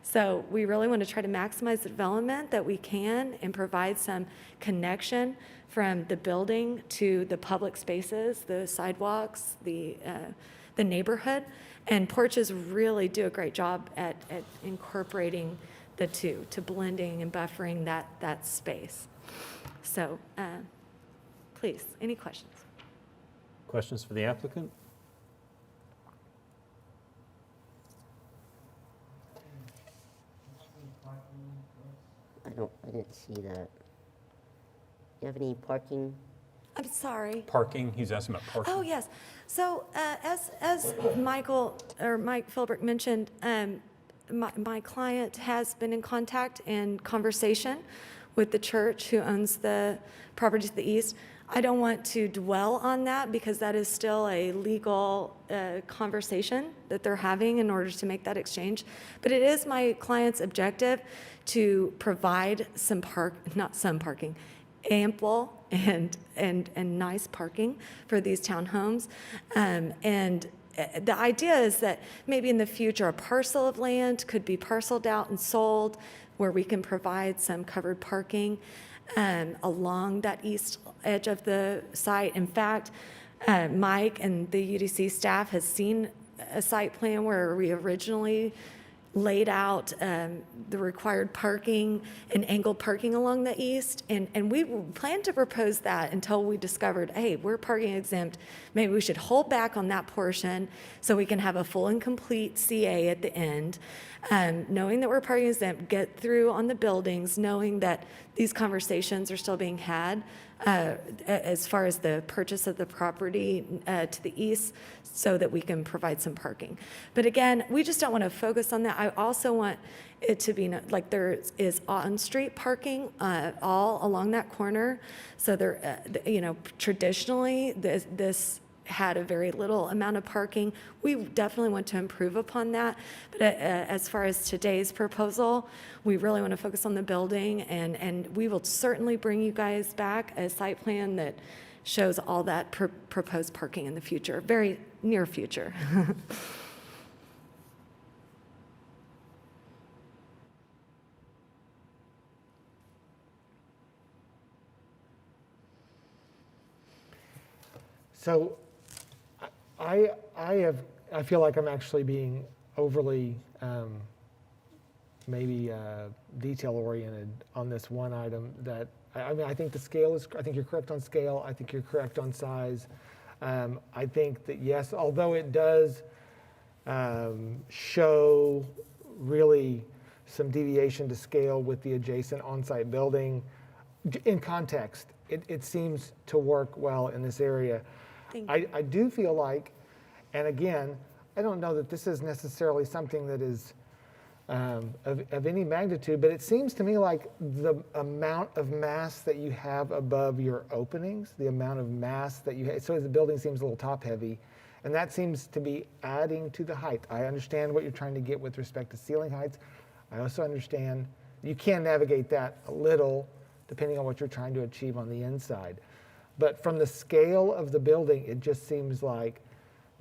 So we really want to try to maximize the development that we can and provide some connection from the building to the public spaces, the sidewalks, the neighborhood. And porches really do a great job at incorporating the two, to blending and buffering that space. So please, any questions? Questions for the applicant? I didn't see that. Do you have any parking? I'm sorry. Parking, he's asking about parking. Oh, yes. So as Mike Philbrick mentioned, my client has been in contact and conversation with the church who owns the property to the east. I don't want to dwell on that because that is still a legal conversation that they're having in order to make that exchange. But it is my client's objective to provide ample and nice parking for these townhomes. And the idea is that maybe in the future a parcel of land could be parceled out and sold where we can provide some covered parking along that east edge of the site. In fact, Mike and the UDC staff has seen a site plan where we originally laid out the required parking and angled parking along the east. And we planned to propose that until we discovered, hey, we're parking exempt. Maybe we should hold back on that portion so we can have a full and complete CA at the end. Knowing that we're parking exempt, get through on the buildings, knowing that these conversations are still being had as far as the purchase of the property to the east so that we can provide some parking. But again, we just don't want to focus on that. I also want it to be like there is on-street parking all along that corner. So there, traditionally this had a very little amount of parking. We definitely want to improve upon that. But as far as today's proposal, we really want to focus on the building, and we will certainly bring you guys back a site plan that shows all that proposed parking in the future. Very near future. So I feel like I'm actually being overly maybe detail-oriented on this one item that, I mean, I think the scale is, I think you're correct on scale. I think you're correct on size. I think that, yes, although it does show really some deviation to scale with the adjacent on-site building, in context, it seems to work well in this area. I do feel like, and again, I don't know that this is necessarily something that is of any magnitude, but it seems to me like the amount of mass that you have above your openings, the amount of mass that you have, so the building seems a little top heavy, and that seems to be adding to the height. I understand what you're trying to get with respect to ceiling heights. I also understand you can navigate that a little depending on what you're trying to achieve on the inside. But from the scale of the building, it just seems like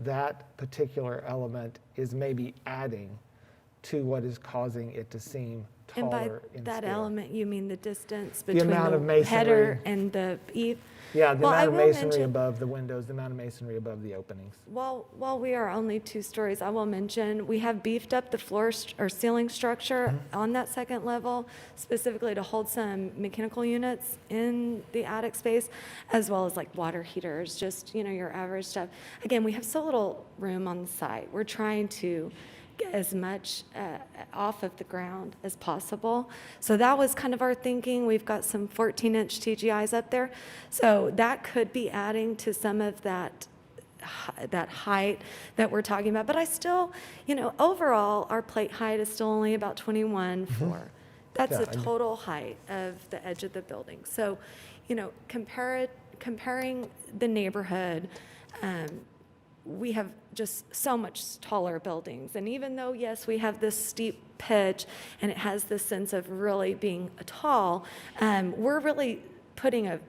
that particular element is maybe adding to what is causing it to seem And by taller in that scale. element, you mean the distance The between amount of the masonry. header and the eave? Yeah, the Well, I amount of will masonry mention- above the windows, the amount of masonry above the openings. While we are only 2 stories, I will mention, we have beefed up the floor or ceiling structure on that second level, specifically to hold some mechanical units in the attic space, as well as like water heaters, just, your average stuff. Again, we have so little room on the site. We're trying to get as much off of the ground as possible. So that was kind of our thinking. We've got some 14-inch TGIs up there. So that could be adding to some of that height that we're talking about. But I still, overall, our plate height is still only about 21.4. That's Yeah, the total height of the edge of the building. So, comparing the neighborhood, we have just so much taller buildings. And even though, yes, we have this steep pitch and it has this sense of really being tall, we're really putting a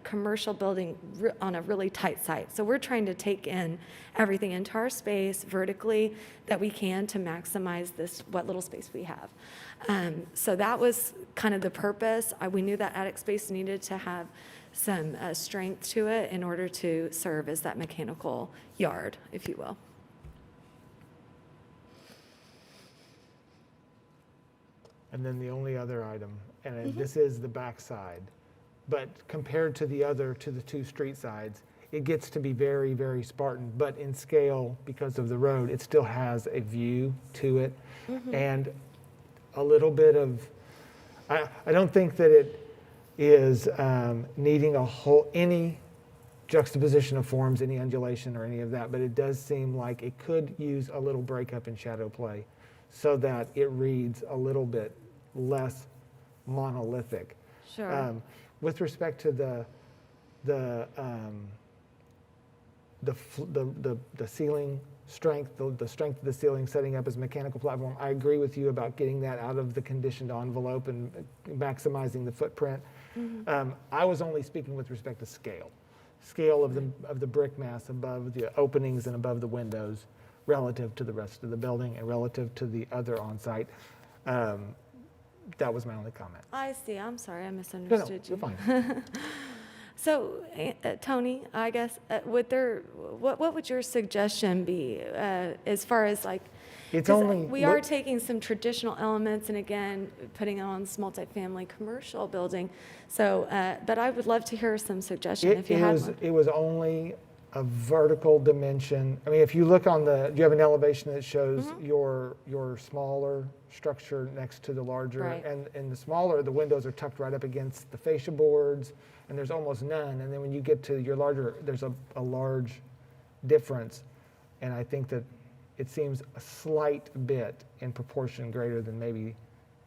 commercial building on a really tight site. So we're trying to take in everything into our space vertically that we can to maximize what little space we have. So that was kind of the purpose. We knew that attic space needed to have some strength to it in order to serve as that mechanical yard, if you will. And then the only other item, and this is the back side, but compared to the 2 street sides, it gets to be very, very Spartan, but in scale, because of the road, it still has a view to it. And a little bit of, I don't think that it is needing any juxtaposition of forms, any undulation or any of that, but it does seem like it could use a little breakup in shadow play so that it reads a little bit less monolithic. Sure. With respect to the ceiling strength, the strength of the ceiling setting up as a mechanical platform, I agree with you about getting that out of the conditioned envelope and maximizing the footprint. I was only speaking with respect to scale of the brick mass above the openings and above the windows relative to the rest of the building and relative to the other on-site. That was my only comment. I see. I'm sorry. I misunderstood you. You're fine. So, Tony, I guess, what would your suggestion be as far as like, It's 'cause only we are taking some traditional elements and again, putting it on this multifamily commercial building. So, but I would love to hear some suggestion if you had one. It was only a vertical dimension. I mean, if you look on do you have an elevation that shows your smaller structure next to the larger? Right. And the smaller, the windows are tucked right up against the fascia boards, and there's almost none. And then when you get to your larger, there's a large difference. And I think that it seems a slight bit in proportion greater than maybe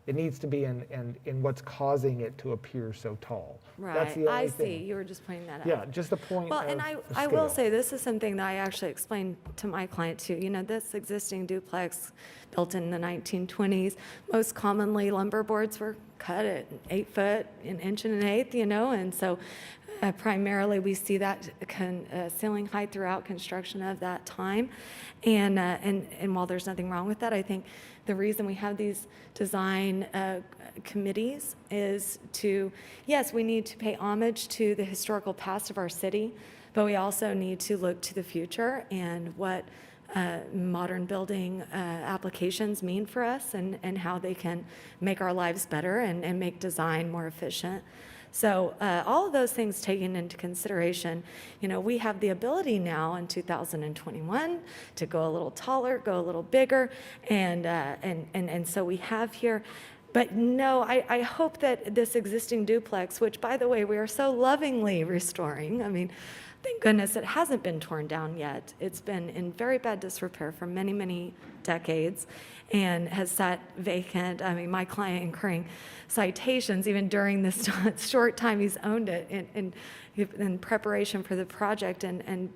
it needs to be in what's causing it to appear so tall. That's the Right, only I thing. see. You were just pointing that out. Yeah, just the point Well, of and the I will scale. say, this is something that I actually explained to my client too. This existing duplex built in the 1920s. Most commonly, lumber boards were cut at 8 foot, an inch and an eighth, and so primarily we see that ceiling height throughout construction of that time. And while there's nothing wrong with that, I think the reason we have these design committees is to, yes, we need to pay homage to the historical past of our city, but we also need to look to the future and what modern building applications mean for us and how they can make our lives better and make design more efficient. So all of those things taken into consideration, we have the ability now in 2021 to go a little taller, go a little bigger, and so we have here. But no, I hope that this existing duplex, which by the way, we are so lovingly restoring, thank goodness it hasn't been torn down yet. It's been in very bad disrepair for many, many decades and has sat vacant. My client incurring citations even during this short time he's owned it in preparation for the project and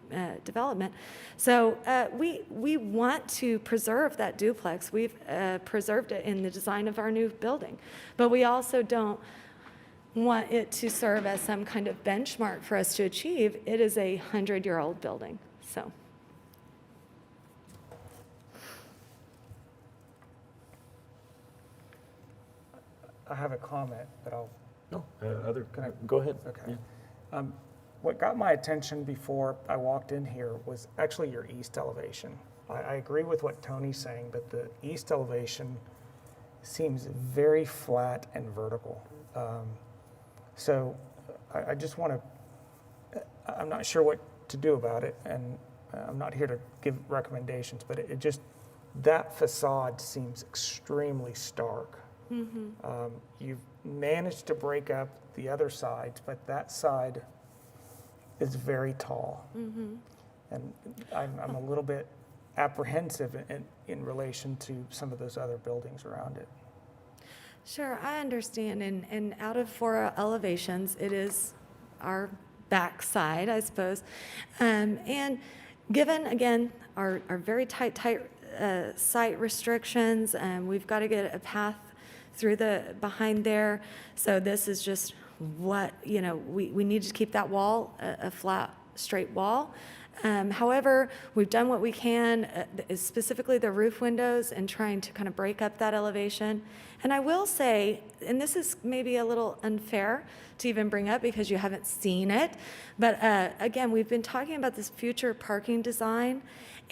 development. So we want to preserve that duplex. We've preserved it in the design of our new building, but we also don't want it to serve as some kind of benchmark for us to achieve. It is a 100-year-old building, so. I have a comment, but I'll. No, Can I- go ahead. Okay. Yeah. What got my attention before I walked in here was actually your east elevation. I agree with what Tony's saying, but the east elevation seems very flat and vertical. So I just want to, I'm not sure what to do about it, and I'm not here to give recommendations, but it just, that facade seems extremely stark. You've managed to break up the other sides, but that side is very tall. And I'm a little bit apprehensive in relation to some of those other buildings around it. Sure, I understand. And out of 4 elevations, it is our backside, I suppose. And given, again, our very tight site restrictions, we've got to get a path through behind there. So this is just what, we need to keep that wall a flat, straight wall. However, we've done what we can, specifically the roof windows, and trying to kind of break up that elevation. And I will say, and this is maybe a little unfair to even bring up because you haven't seen it, but again, we've been talking about this future parking design.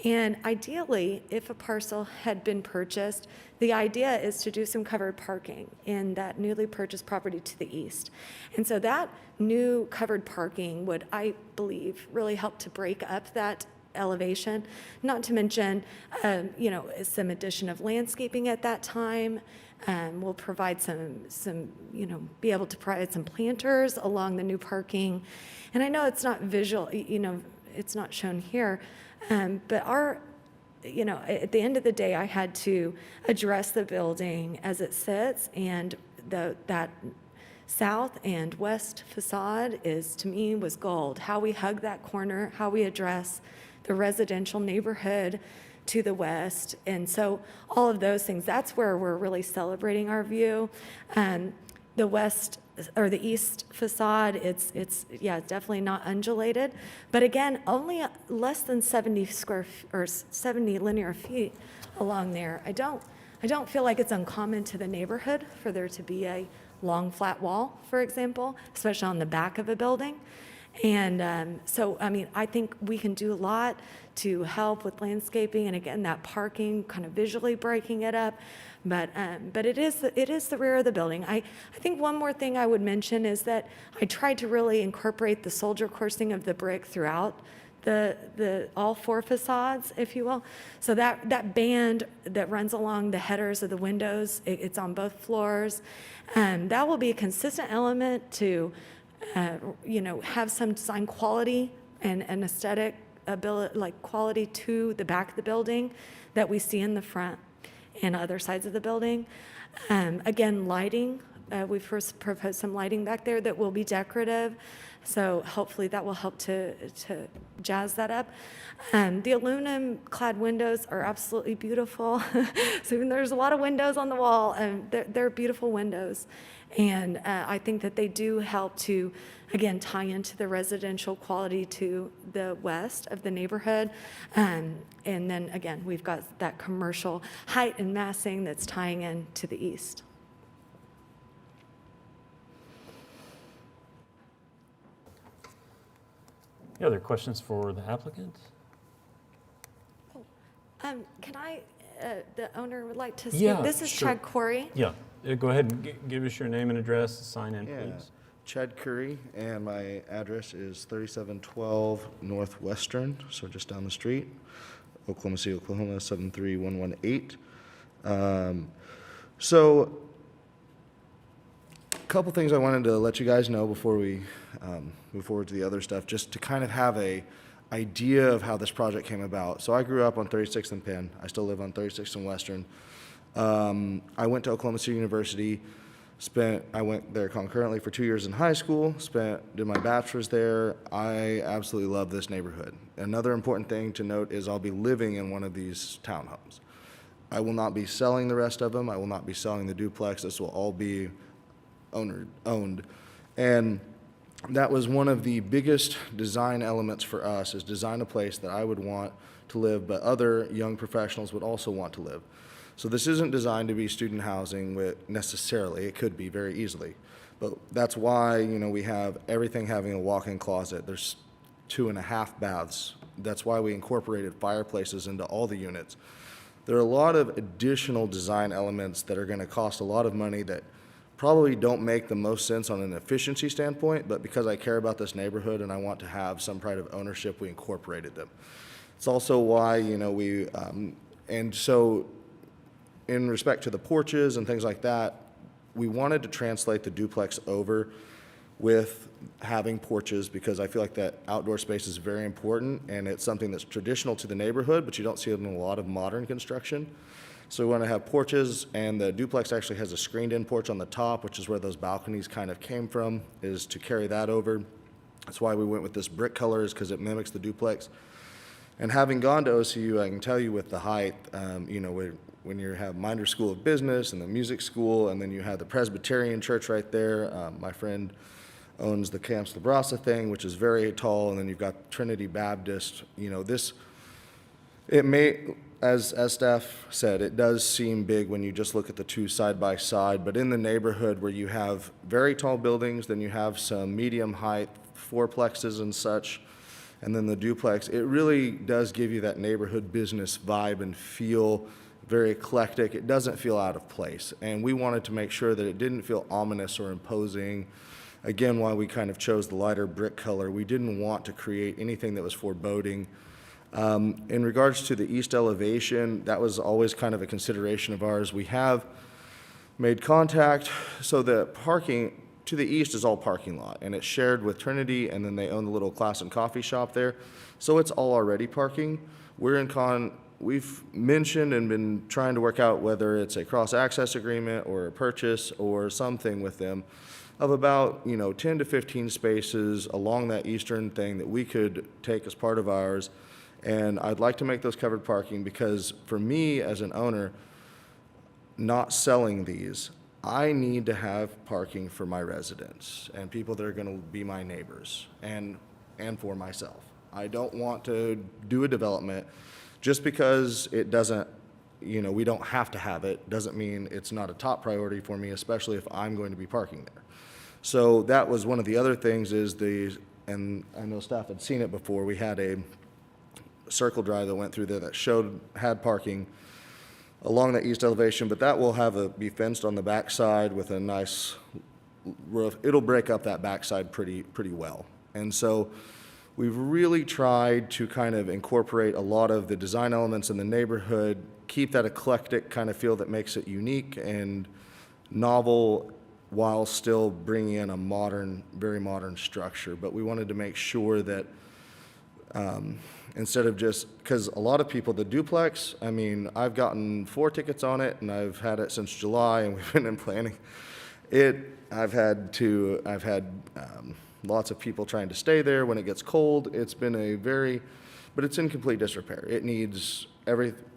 And ideally, if a parcel had been purchased, the idea is to do some covered parking in that newly purchased property to the east. And so that new covered parking would, I believe, really help to break up that elevation, not to mention, some addition of landscaping at that time. We'll provide some, be able to provide some planters along the new parking. And I know it's not visual, it's not shown here, but at the end of the day, I had to address the building as it sits, and that south and west facade to me, was gold. How we hug that corner, how we address the residential neighborhood to the west. And so all of those things, that's where we're really celebrating our view. The west or the east facade, it's definitely not undulated, but again, only less than 70 linear feet along there. I don't feel like it's uncommon to the neighborhood for there to be a long flat wall, for example, especially on the back of a building. And so, I think we can do a lot to help with landscaping and, again, that parking, kind of visually breaking it up. But it is the rear of the building. I think one more thing I would mention is that I tried to really incorporate the soldier coursing of the brick throughout the all 4 facades, if you will. So that band that runs along the headers of the windows, it's on both floors. That will be a consistent element to have some design quality and an aesthetic ability, like quality to the back of the building that we see in the front and other sides of the building. Again, lighting we've first proposed some lighting back there that will be decorative. So hopefully that will help to jazz that up. The aluminum clad windows are absolutely beautiful. So even there's a lot of windows on the wall, they're beautiful windows. And I think that they do help to, again, tie into the residential quality to the west of the neighborhood. And then again, we've got that commercial height and massing that's tying in to the east. Any other questions for the applicant? Can I, the owner would like to speak? Yeah, This is sure. Chad Corey. Yeah, go ahead and give us your name and address, sign in, Yeah, please. Chad Curry, and my address is 3712 Northwestern, so just down the street, Oklahoma City, Oklahoma 73118. So, a couple things I wanted to let you guys know before we move forward to the other stuff, just to kind of have a idea of how this project came about. So I grew up on 36th and Penn. I still live on 36th and Western. I went to Oklahoma City University. I went there concurrently for 2 years in high school, did my bachelor's there. I absolutely love this neighborhood. Another important thing to note is I'll be living in one of these townhomes. I will not be selling the rest of them. I will not be selling the duplex. This will all be owned. And that was one of the biggest design elements for us, is design a place that I would want to live, but other young professionals would also want to live. So this isn't designed to be student housing necessarily. It could be very easily. But that's why, we have everything having a walk-in closet. There's 2.5 baths. That's why we incorporated fireplaces into all the units. There are a lot of additional design elements that are going to cost a lot of money that probably don't make the most sense on an efficiency standpoint, but because I care about this neighborhood and I want to have some pride of ownership, we incorporated them. It's also why, and so in respect to the porches and things like that, we wanted to translate the duplex over with having porches, because I feel like that outdoor space is very important, and it's something that's traditional to the neighborhood, but you don't see it in a lot of modern construction. So we want to have porches, and the duplex actually has a screened-in porch on the top, which is where those balconies kind of came from, is to carry that over. That's why we went with this brick color, is because it mimics the duplex. And having gone to OCU, I can tell you with the height, when you have Minder School of Business and the music school, and then you have the Presbyterian Church right there. My friend owns the Camps LaBrasa thing, which is very tall, and then you've got Trinity Baptist. It may, as staff said, it does seem big when you just look at the two side by side, but in the neighborhood where you have very tall buildings, then you have some medium height fourplexes and such, and then the duplex, it really does give you that neighborhood business vibe and feel very eclectic. It doesn't feel out of place, and we wanted to make sure that it didn't feel ominous or imposing. Again, why we kind of chose the lighter brick color. We didn't want to create anything that was foreboding. In regards to the east elevation, that was always kind of a consideration of ours. We have made contact, so the parking to the east is all parking lot, and it's shared with Trinity, and then they own the little class and coffee shop there. So it's all already parking. We've mentioned and been trying to work out whether it's a cross-access agreement or a purchase or something with them of about 10 to 15 spaces along that eastern thing that we could take as part of ours. And I'd like to make those covered parking, because for me as an owner, not selling these, I need to have parking for my residents and people that are going to be my neighbors and for myself. I don't want to do a development just because it doesn't, we don't have to have it, doesn't mean it's not a top priority for me, especially if I'm going to be parking there. So that was one of the other things and I know staff had seen it before, we had a circle drive that went through there that had parking along that east elevation, but that will be fenced on the backside with a nice roof. It'll break up that backside pretty well. And so we've really tried to kind of incorporate a lot of the design elements in the neighborhood, keep that eclectic kind of feel that makes it unique and novel, while still bringing in a very modern structure. But we wanted to make sure that instead of because a lot of people, the duplex, I've gotten 4 tickets on it, and I've had it since July, and we've been in planning. I've had lots of people trying to stay there when it gets cold. It's been but it's in complete disrepair. It needs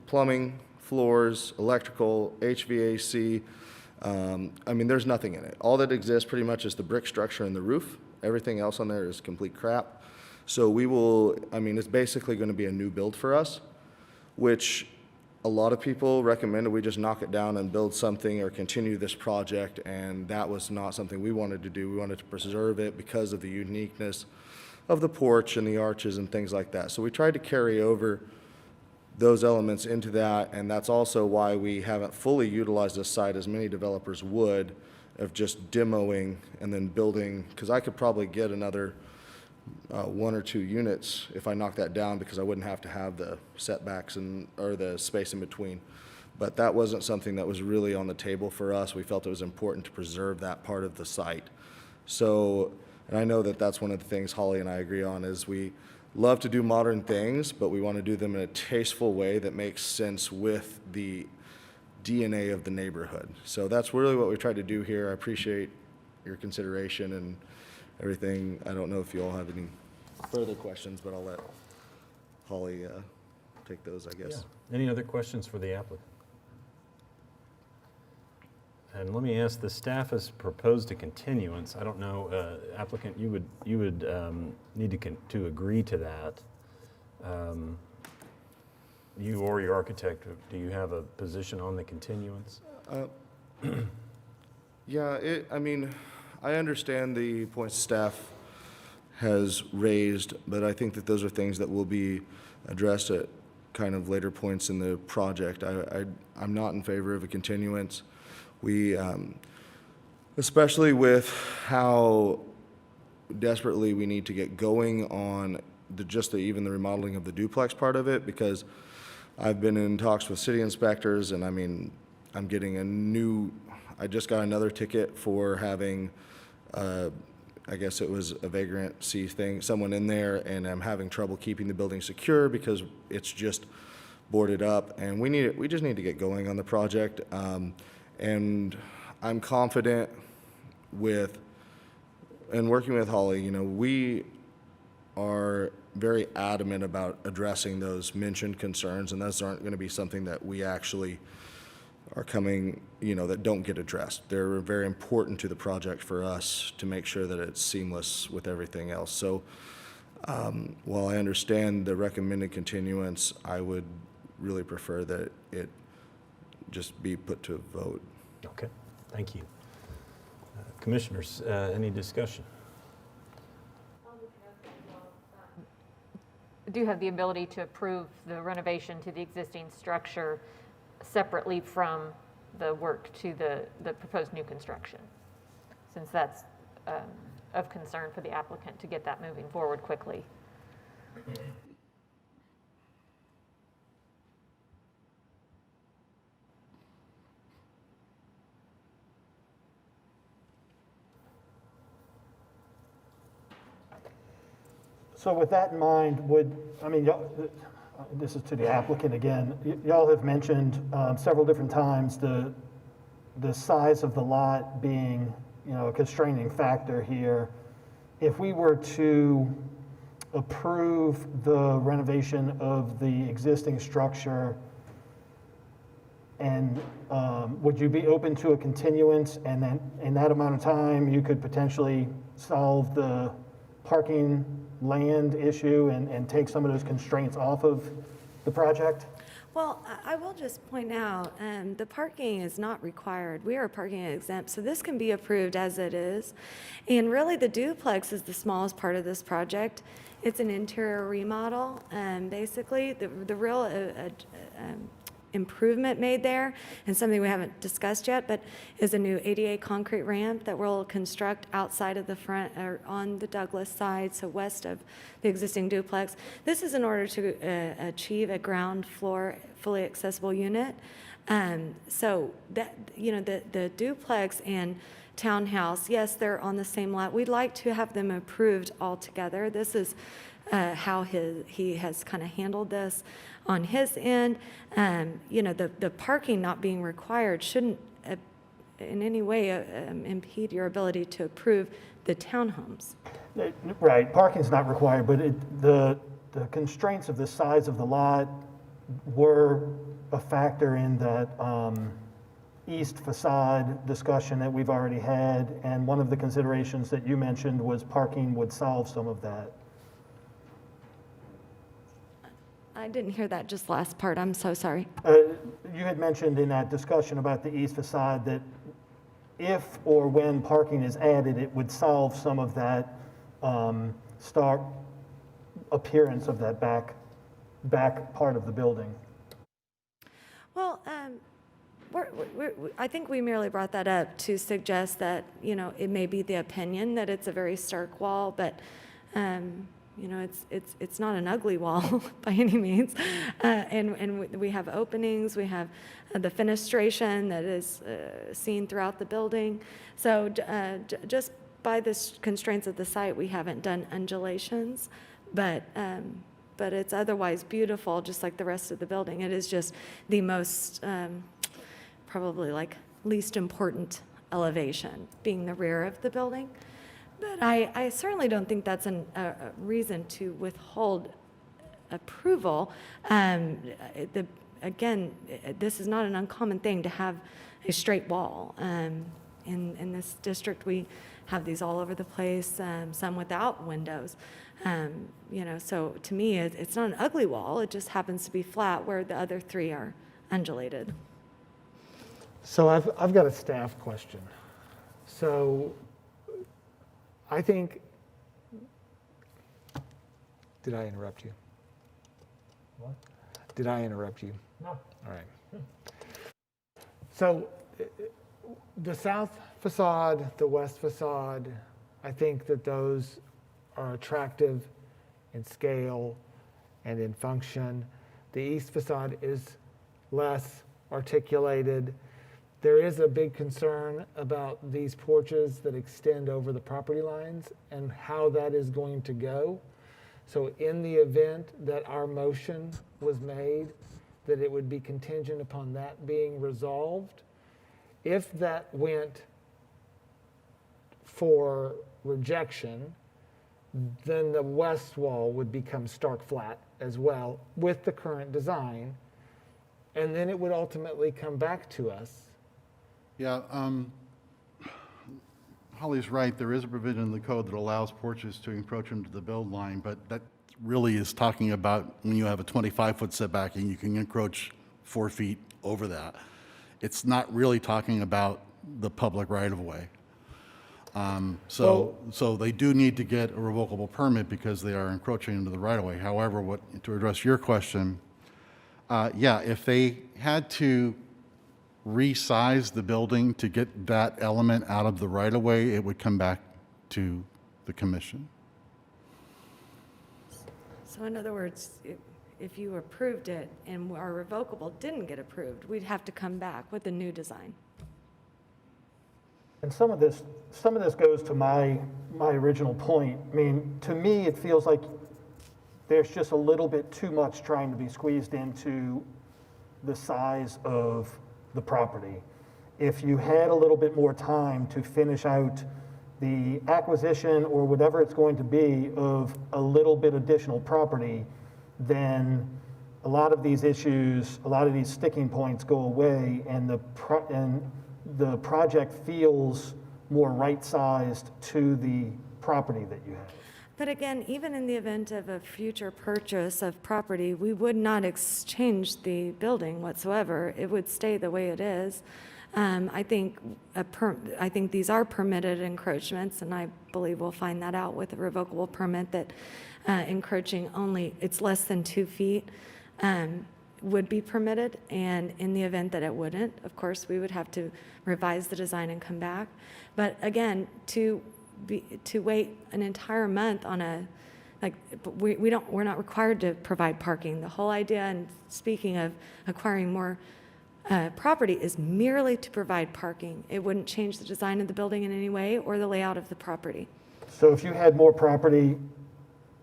plumbing, floors, electrical, HVAC. I mean, there's nothing in it. All that exists pretty much is the brick structure and the roof. Everything else on there is complete crap. So it's basically going to be a new build for us, which a lot of people recommended we just knock it down and build something or continue this project, and that was not something we wanted to do. We wanted to preserve it because of the uniqueness of the porch and the arches and things like that. So we tried to carry over those elements into that, and that's also why we haven't fully utilized this site as many developers would, of just demoing and then building, because I could probably get another 1 or 2 units if I knock that down, because I wouldn't have to have the setbacks or the space in between. But that wasn't something that was really on the table for us. We felt it was important to preserve that part of the site. So, and I know that that's one of the things Holly and I agree on, is we love to do modern things, but we want to do them in a tasteful way that makes sense with the DNA of the neighborhood. So that's really what we tried to do here. I appreciate your consideration and everything. I don't know if you all have any further questions, but I'll let Holly take those, I guess. Yeah. Any other questions for the applicant? And let me ask, the staff has proposed a continuance. I don't know, applicant, you would need to agree to that. You or your architect, do you have a position on the continuance? Yeah, I understand the points staff has raised, but I think that those are things that will be addressed at kind of later points in the project. I'm not in favor of a continuance. We, especially with how desperately we need to get going on even the remodeling of the duplex part of it, because I've been in talks with city inspectors, and I'm getting I just got another ticket for having, I guess it was a vagrant someone in there, and I'm having trouble keeping the building secure because it's just boarded up, and we just need to get going on the project. And I'm confident in working with Holly, we are very adamant about addressing those mentioned concerns, and those aren't going to be something that we actually are coming, that don't get addressed. They're very important to the project for us to make sure that it's seamless with everything else. So while I understand the recommended continuance, I would really prefer that it just be put to a vote. Okay, thank you. Commissioners, any discussion? Do have the ability to approve the renovation to the existing structure separately from the work to the proposed new construction, since that's of concern for the applicant to get that moving forward quickly. So with that in mind, this is to the applicant again, y'all have mentioned several different times the size of the lot being, a constraining factor here. If we were to approve the renovation of the existing structure, and would you be open to a continuance, and then in that amount of time you could potentially solve the parking land issue and take some of those constraints off of the project? Well, I will just point out, the parking is not required. We are parking exempt, so this can be approved as it is. And really, the duplex is the smallest part of this project. It's an interior remodel, basically. The real improvement made there, and something we haven't discussed yet, but is a new ADA concrete ramp that we'll construct outside of the front, or on the Douglas side, so west of the existing duplex. This is in order to achieve a ground floor fully accessible unit. So that, the duplex and townhouse, yes, they're on the same lot. We'd like to have them approved all together. This is how he has kind of handled this on his end. The parking not being required shouldn't in any way impede your ability to approve the townhomes. Right, parking's not required, but the constraints of the size of the lot were a factor in that east facade discussion that we've already had, and one of the considerations that you mentioned was parking would solve some of that. I didn't hear that just last part. I'm so sorry. You had mentioned in that discussion about the east facade that if or when parking is added, it would solve some of that stark appearance of that back part of the building. Well, I think we merely brought that up to suggest that, you know, it may be the opinion that it's a very stark wall, but, you know, it's not an ugly wall by any means. And we have openings, we have the fenestration that is seen throughout the building. So just by the constraints of the site, we haven't done undulations, but it's otherwise beautiful, just like the rest of the building. It is just the most, probably like least important elevation, being the rear of the building. But I certainly don't think that's a reason to withhold approval. Again, this is not an uncommon thing to have a straight wall. In this district, we have these all over the place, some without windows. You know, so to me, it's not an ugly wall. It just happens to be flat where the other three are undulated. So I've got a staff question. So I think, did I interrupt you? What? Did I interrupt you? No. All right. So the south facade, the west facade, I think that those are attractive in scale and in function. The east facade is less articulated. There is a big concern about these porches that extend over the property lines and how that is going to go. So in the event that our motion was made, that it would be contingent upon that being resolved. If that went for rejection, then the west wall would become stark flat as well with the current design, and then it would ultimately come back to us. Yeah, Holly's right. There is a provision in the code that allows porches to encroach into the build line, but that really is talking about when you have a 25-foot setback and you can encroach 4 feet over that. It's not really talking about the public right-of-way. So they do need to get a revocable permit because they are encroaching into the right-of-way. However, to address your question, yeah, if they had to resize the building to get that element out of the right-of-way, it would come back to the commission. So in other words, if you approved it and our revocable didn't get approved, we'd have to come back with a new design. And some of this goes to my original point. I mean, to me, it feels like there's just a little bit too much trying to be squeezed into the size of the property. If you had a little bit more time to finish out the acquisition or whatever it's going to be of a little bit additional property, then a lot of these issues, a lot of these sticking points go away, and the project feels more right-sized to the property that you have. But again, even in the event of a future purchase of property, we would not exchange the building whatsoever. It would stay the way it is. I think these are permitted encroachments, and I believe we'll find that out with a revocable permit that encroaching it's less than 2 feet would be permitted. And in the event that it wouldn't, of course, we would have to revise the design and come back. But again, to wait an entire month on we're not required to provide parking. The whole idea, and speaking of acquiring more property, is merely to provide parking. It wouldn't change the design of the building in any way or the layout of the property. So if you had more property,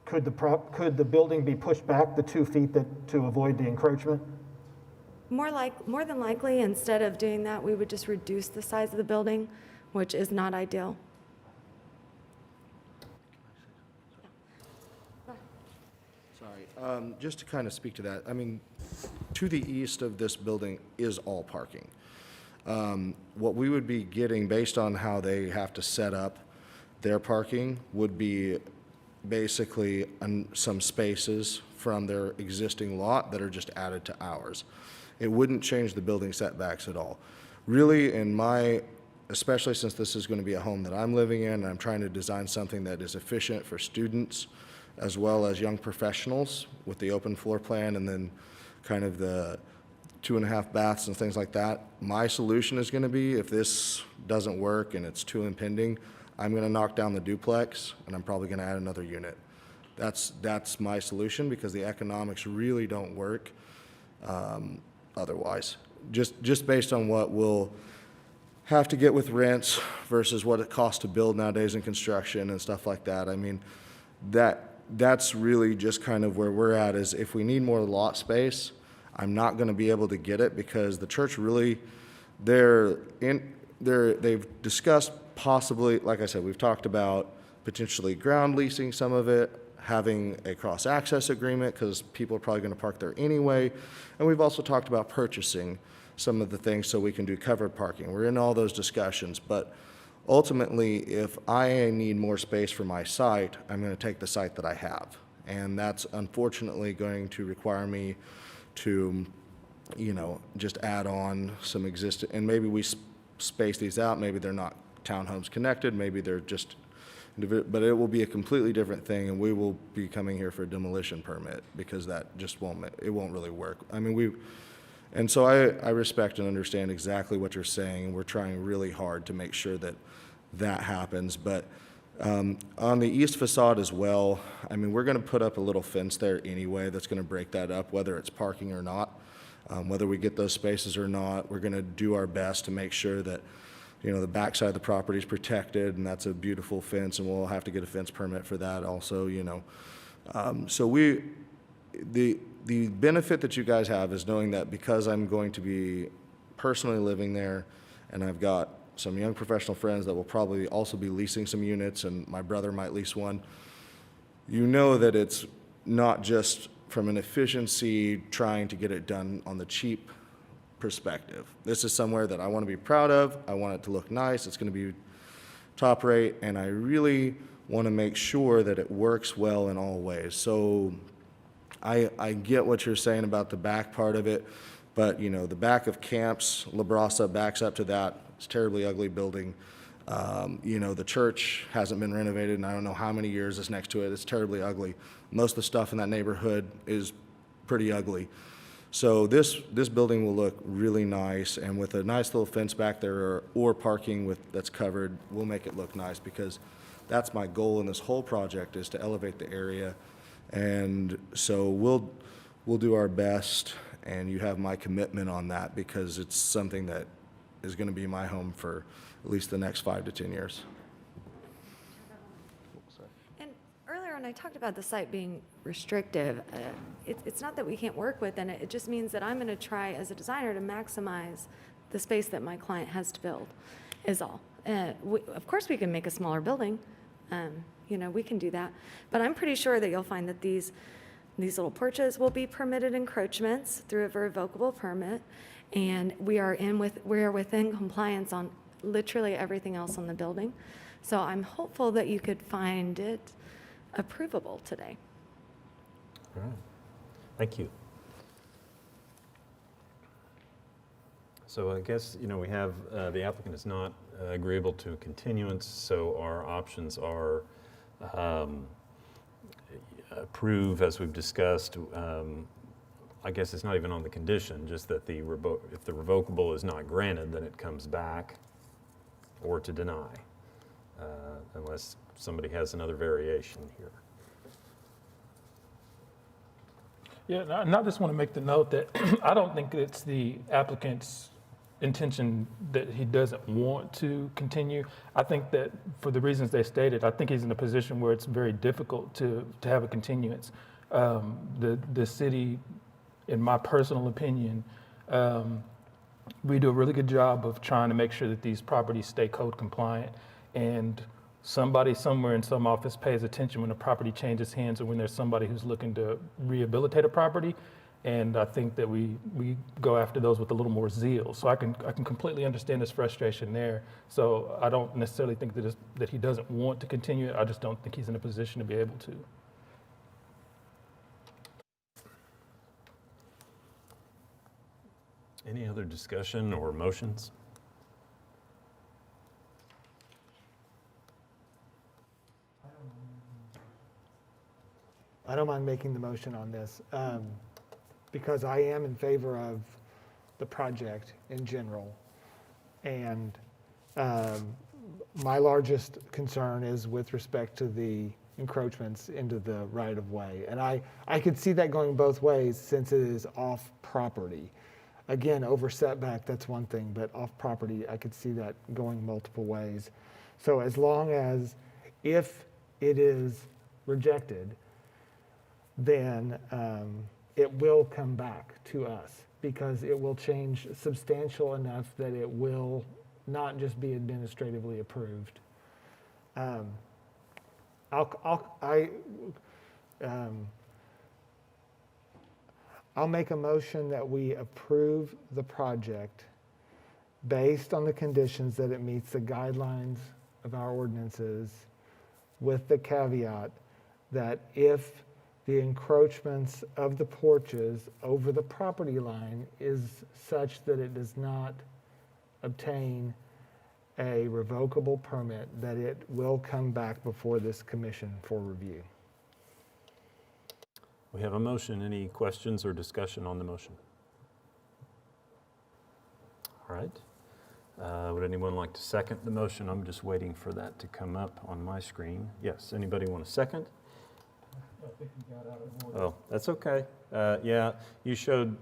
could the building be pushed back the 2 feet to avoid the encroachment? more than likely, instead of doing that, we would just reduce the size of the building, which is not ideal. Sorry, just to kind of speak to that, I mean, to the east of this building is all parking. What we would be getting, based on how they have to set up their parking, would be basically some spaces from their existing lot that are just added to ours. It wouldn't change the building setbacks at all. Really, especially since this is going to be a home that I'm living in, and I'm trying to design something that is efficient for students as well as young professionals with the open floor plan and then kind of the 2.5 baths and things like that. My solution is going to be, if this doesn't work and it's too impending, I'm going to knock down the duplex and I'm probably going to add another unit. That's my solution, because the economics really don't work otherwise. Just based on what we'll have to get with rents versus what it costs to build nowadays in construction and stuff like that. I mean, that's really just kind of where we're at, is if we need more lot space, I'm not going to be able to get it, because the church really, they've discussed possibly, like I said, we've talked about potentially ground leasing some of it, having a cross-access agreement, because people are probably going to park there anyway. And we've also talked about purchasing some of the things so we can do covered parking. We're in all those discussions, but ultimately, if I need more space for my site, I'm going to take the site that I have. And that's unfortunately going to require me to, just add on some existing, and maybe we space these out. Maybe they're not townhomes connected, maybe they're just, but it will be a completely different thing, and we will be coming here for a demolition permit, because that just won't really work. I mean, and so I respect and understand exactly what you're saying, and we're trying really hard to make sure that that happens. But on the east facade as well, I mean, we're going to put up a little fence there anyway that's going to break that up, whether it's parking or not. Whether we get those spaces or not, we're going to do our best to make sure that, the backside of the property is protected, and that's a beautiful fence, and we'll have to get a fence permit for that also, So the benefit that you guys have is knowing that, because I'm going to be personally living there, and I've got some young professional friends that will probably also be leasing some units, and my brother might lease one, that it's not just from an efficiency trying to get it done on the cheap perspective. This is somewhere that I want to be proud of. I want it to look nice. It's going to be top rate, and I really want to make sure that it works well in all ways. So I get what you're saying about the back part of it, but the back of Camps, La Brasa backs up to that. It's a terribly ugly building. The church hasn't been renovated in I don't know how many years. It's next to it. It's terribly ugly. Most of the stuff in that neighborhood is pretty ugly. So this building will look really nice, and with a nice little fence back there or parking that's covered, we'll make it look nice, because that's my goal in this whole project, is to elevate the area. And so we'll do our best, and you have my commitment on that, because it's something that is going to be my home for at least the next 5 to 10 years. And earlier when I talked about the site being restrictive, it's not that we can't work within it. It just means that I'm going to try as a designer to maximize the space that my client has to build, is all. Of course, we can make a smaller building. We can do that. But I'm pretty sure that you'll find that these little porches will be permitted encroachments through a revocable permit, and we are within compliance on literally everything else on the building. So I'm hopeful that you could find it approvable today. All right. Thank you. So I guess, we have, the applicant is not agreeable to continuance, so our options are approve, as we've discussed. I guess it's not even on the condition, just that if the revocable is not granted, then it comes back, or to deny, unless somebody has another variation here. Yeah, and I just want to make the note that I don't think it's the applicant's intention that he doesn't want to continue. I think that for the reasons they stated, I think he's in a position where it's very difficult to have a continuance. The city, in my personal opinion, We do a really good job of trying to make sure that these properties stay code compliant, and somebody somewhere in some office pays attention when a property changes hands or when there's somebody who's looking to rehabilitate a property. And I think that we go after those with a little more zeal. So I can completely understand his frustration there. So I don't necessarily think that he doesn't want to continue it. I just don't think he's in a position to be able to. Any other discussion or motions? I don't mind making the motion on this, because I am in favor of the project in general. And my largest concern is with respect to the encroachments into the right-of-way. And I could see that going both ways since it is off property. Again, over setback, that's one thing, but off property, I could see that going multiple ways. So as long as, if it is rejected, then it will come back to us because it will change substantial enough that it will not just be administratively approved. I'll make a motion that we approve the project based on the conditions that it meets the guidelines of our ordinances, with the caveat that if the encroachments of the porches over the property line is such that it does not obtain a revocable permit, that it will come back before this commission for review. We have a motion. Any questions or discussion on the motion? All right. Would anyone like to second the motion? I'm just waiting for that to come up on my screen. Yes, anybody want to second? I think you got out of order. Oh, that's okay. Yeah, you showed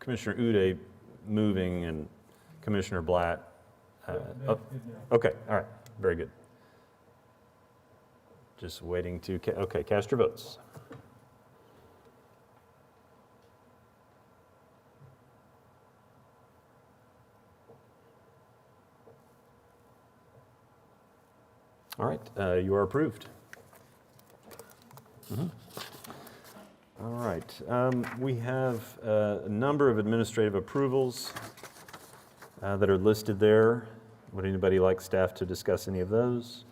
Commissioner Uday moving and Commissioner Blatt. Okay, all right, very good. Just waiting to, okay, cast your votes. All right, you are approved. All right, we have a number of administrative approvals that are listed there. Would anybody like staff to discuss any of those?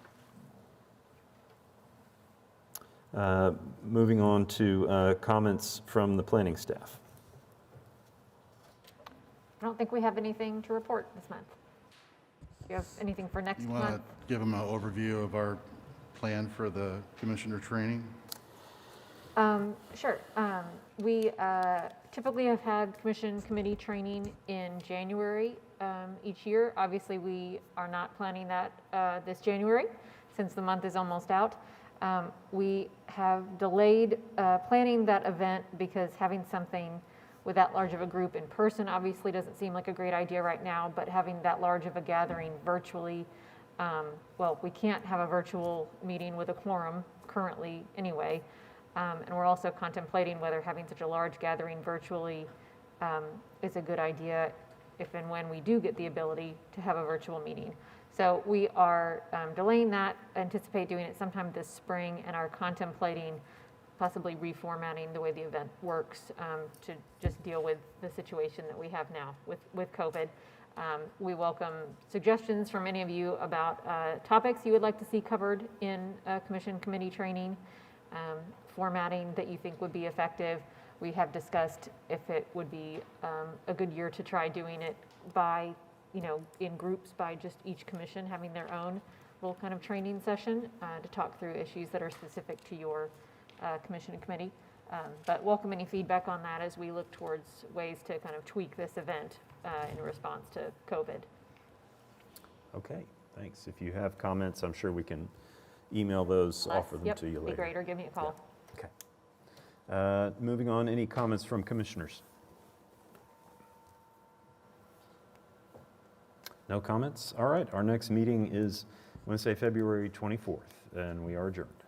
Moving on to comments from the planning staff. I don't think we have anything to report this month. Do you have anything for next You month? want to give them an overview of our plan for the commissioner training? Sure. We typically have had commission committee training in January each year. Obviously, we are not planning that this January since the month is almost out. We have delayed planning that event because having something with that large of a group in person obviously doesn't seem like a great idea right now, but having that large of a gathering virtually, well, we can't have a virtual meeting with a quorum currently anyway. And we're also contemplating whether having such a large gathering virtually is a good idea if and when we do get the ability to have a virtual meeting. So we are delaying that, anticipate doing it sometime this spring, and are contemplating possibly reformatting the way the event works to just deal with the situation that we have now with COVID. We welcome suggestions from any of you about topics you would like to see covered in commission committee training. Formatting that you think would be effective. We have discussed if it would be a good year to try doing it by, in groups by just each commission having their own little kind of training session to talk through issues that are specific to your commission and committee. But welcome any feedback on that as we look towards ways to kind of tweak this event in response to COVID. Okay, thanks. If you have comments, I'm sure we can email those, offer them to you later. Be great, or give me a call. Yeah. Okay. Moving on, any comments from commissioners? No comments? All right, our next meeting is Wednesday, February 24th, and we are adjourned.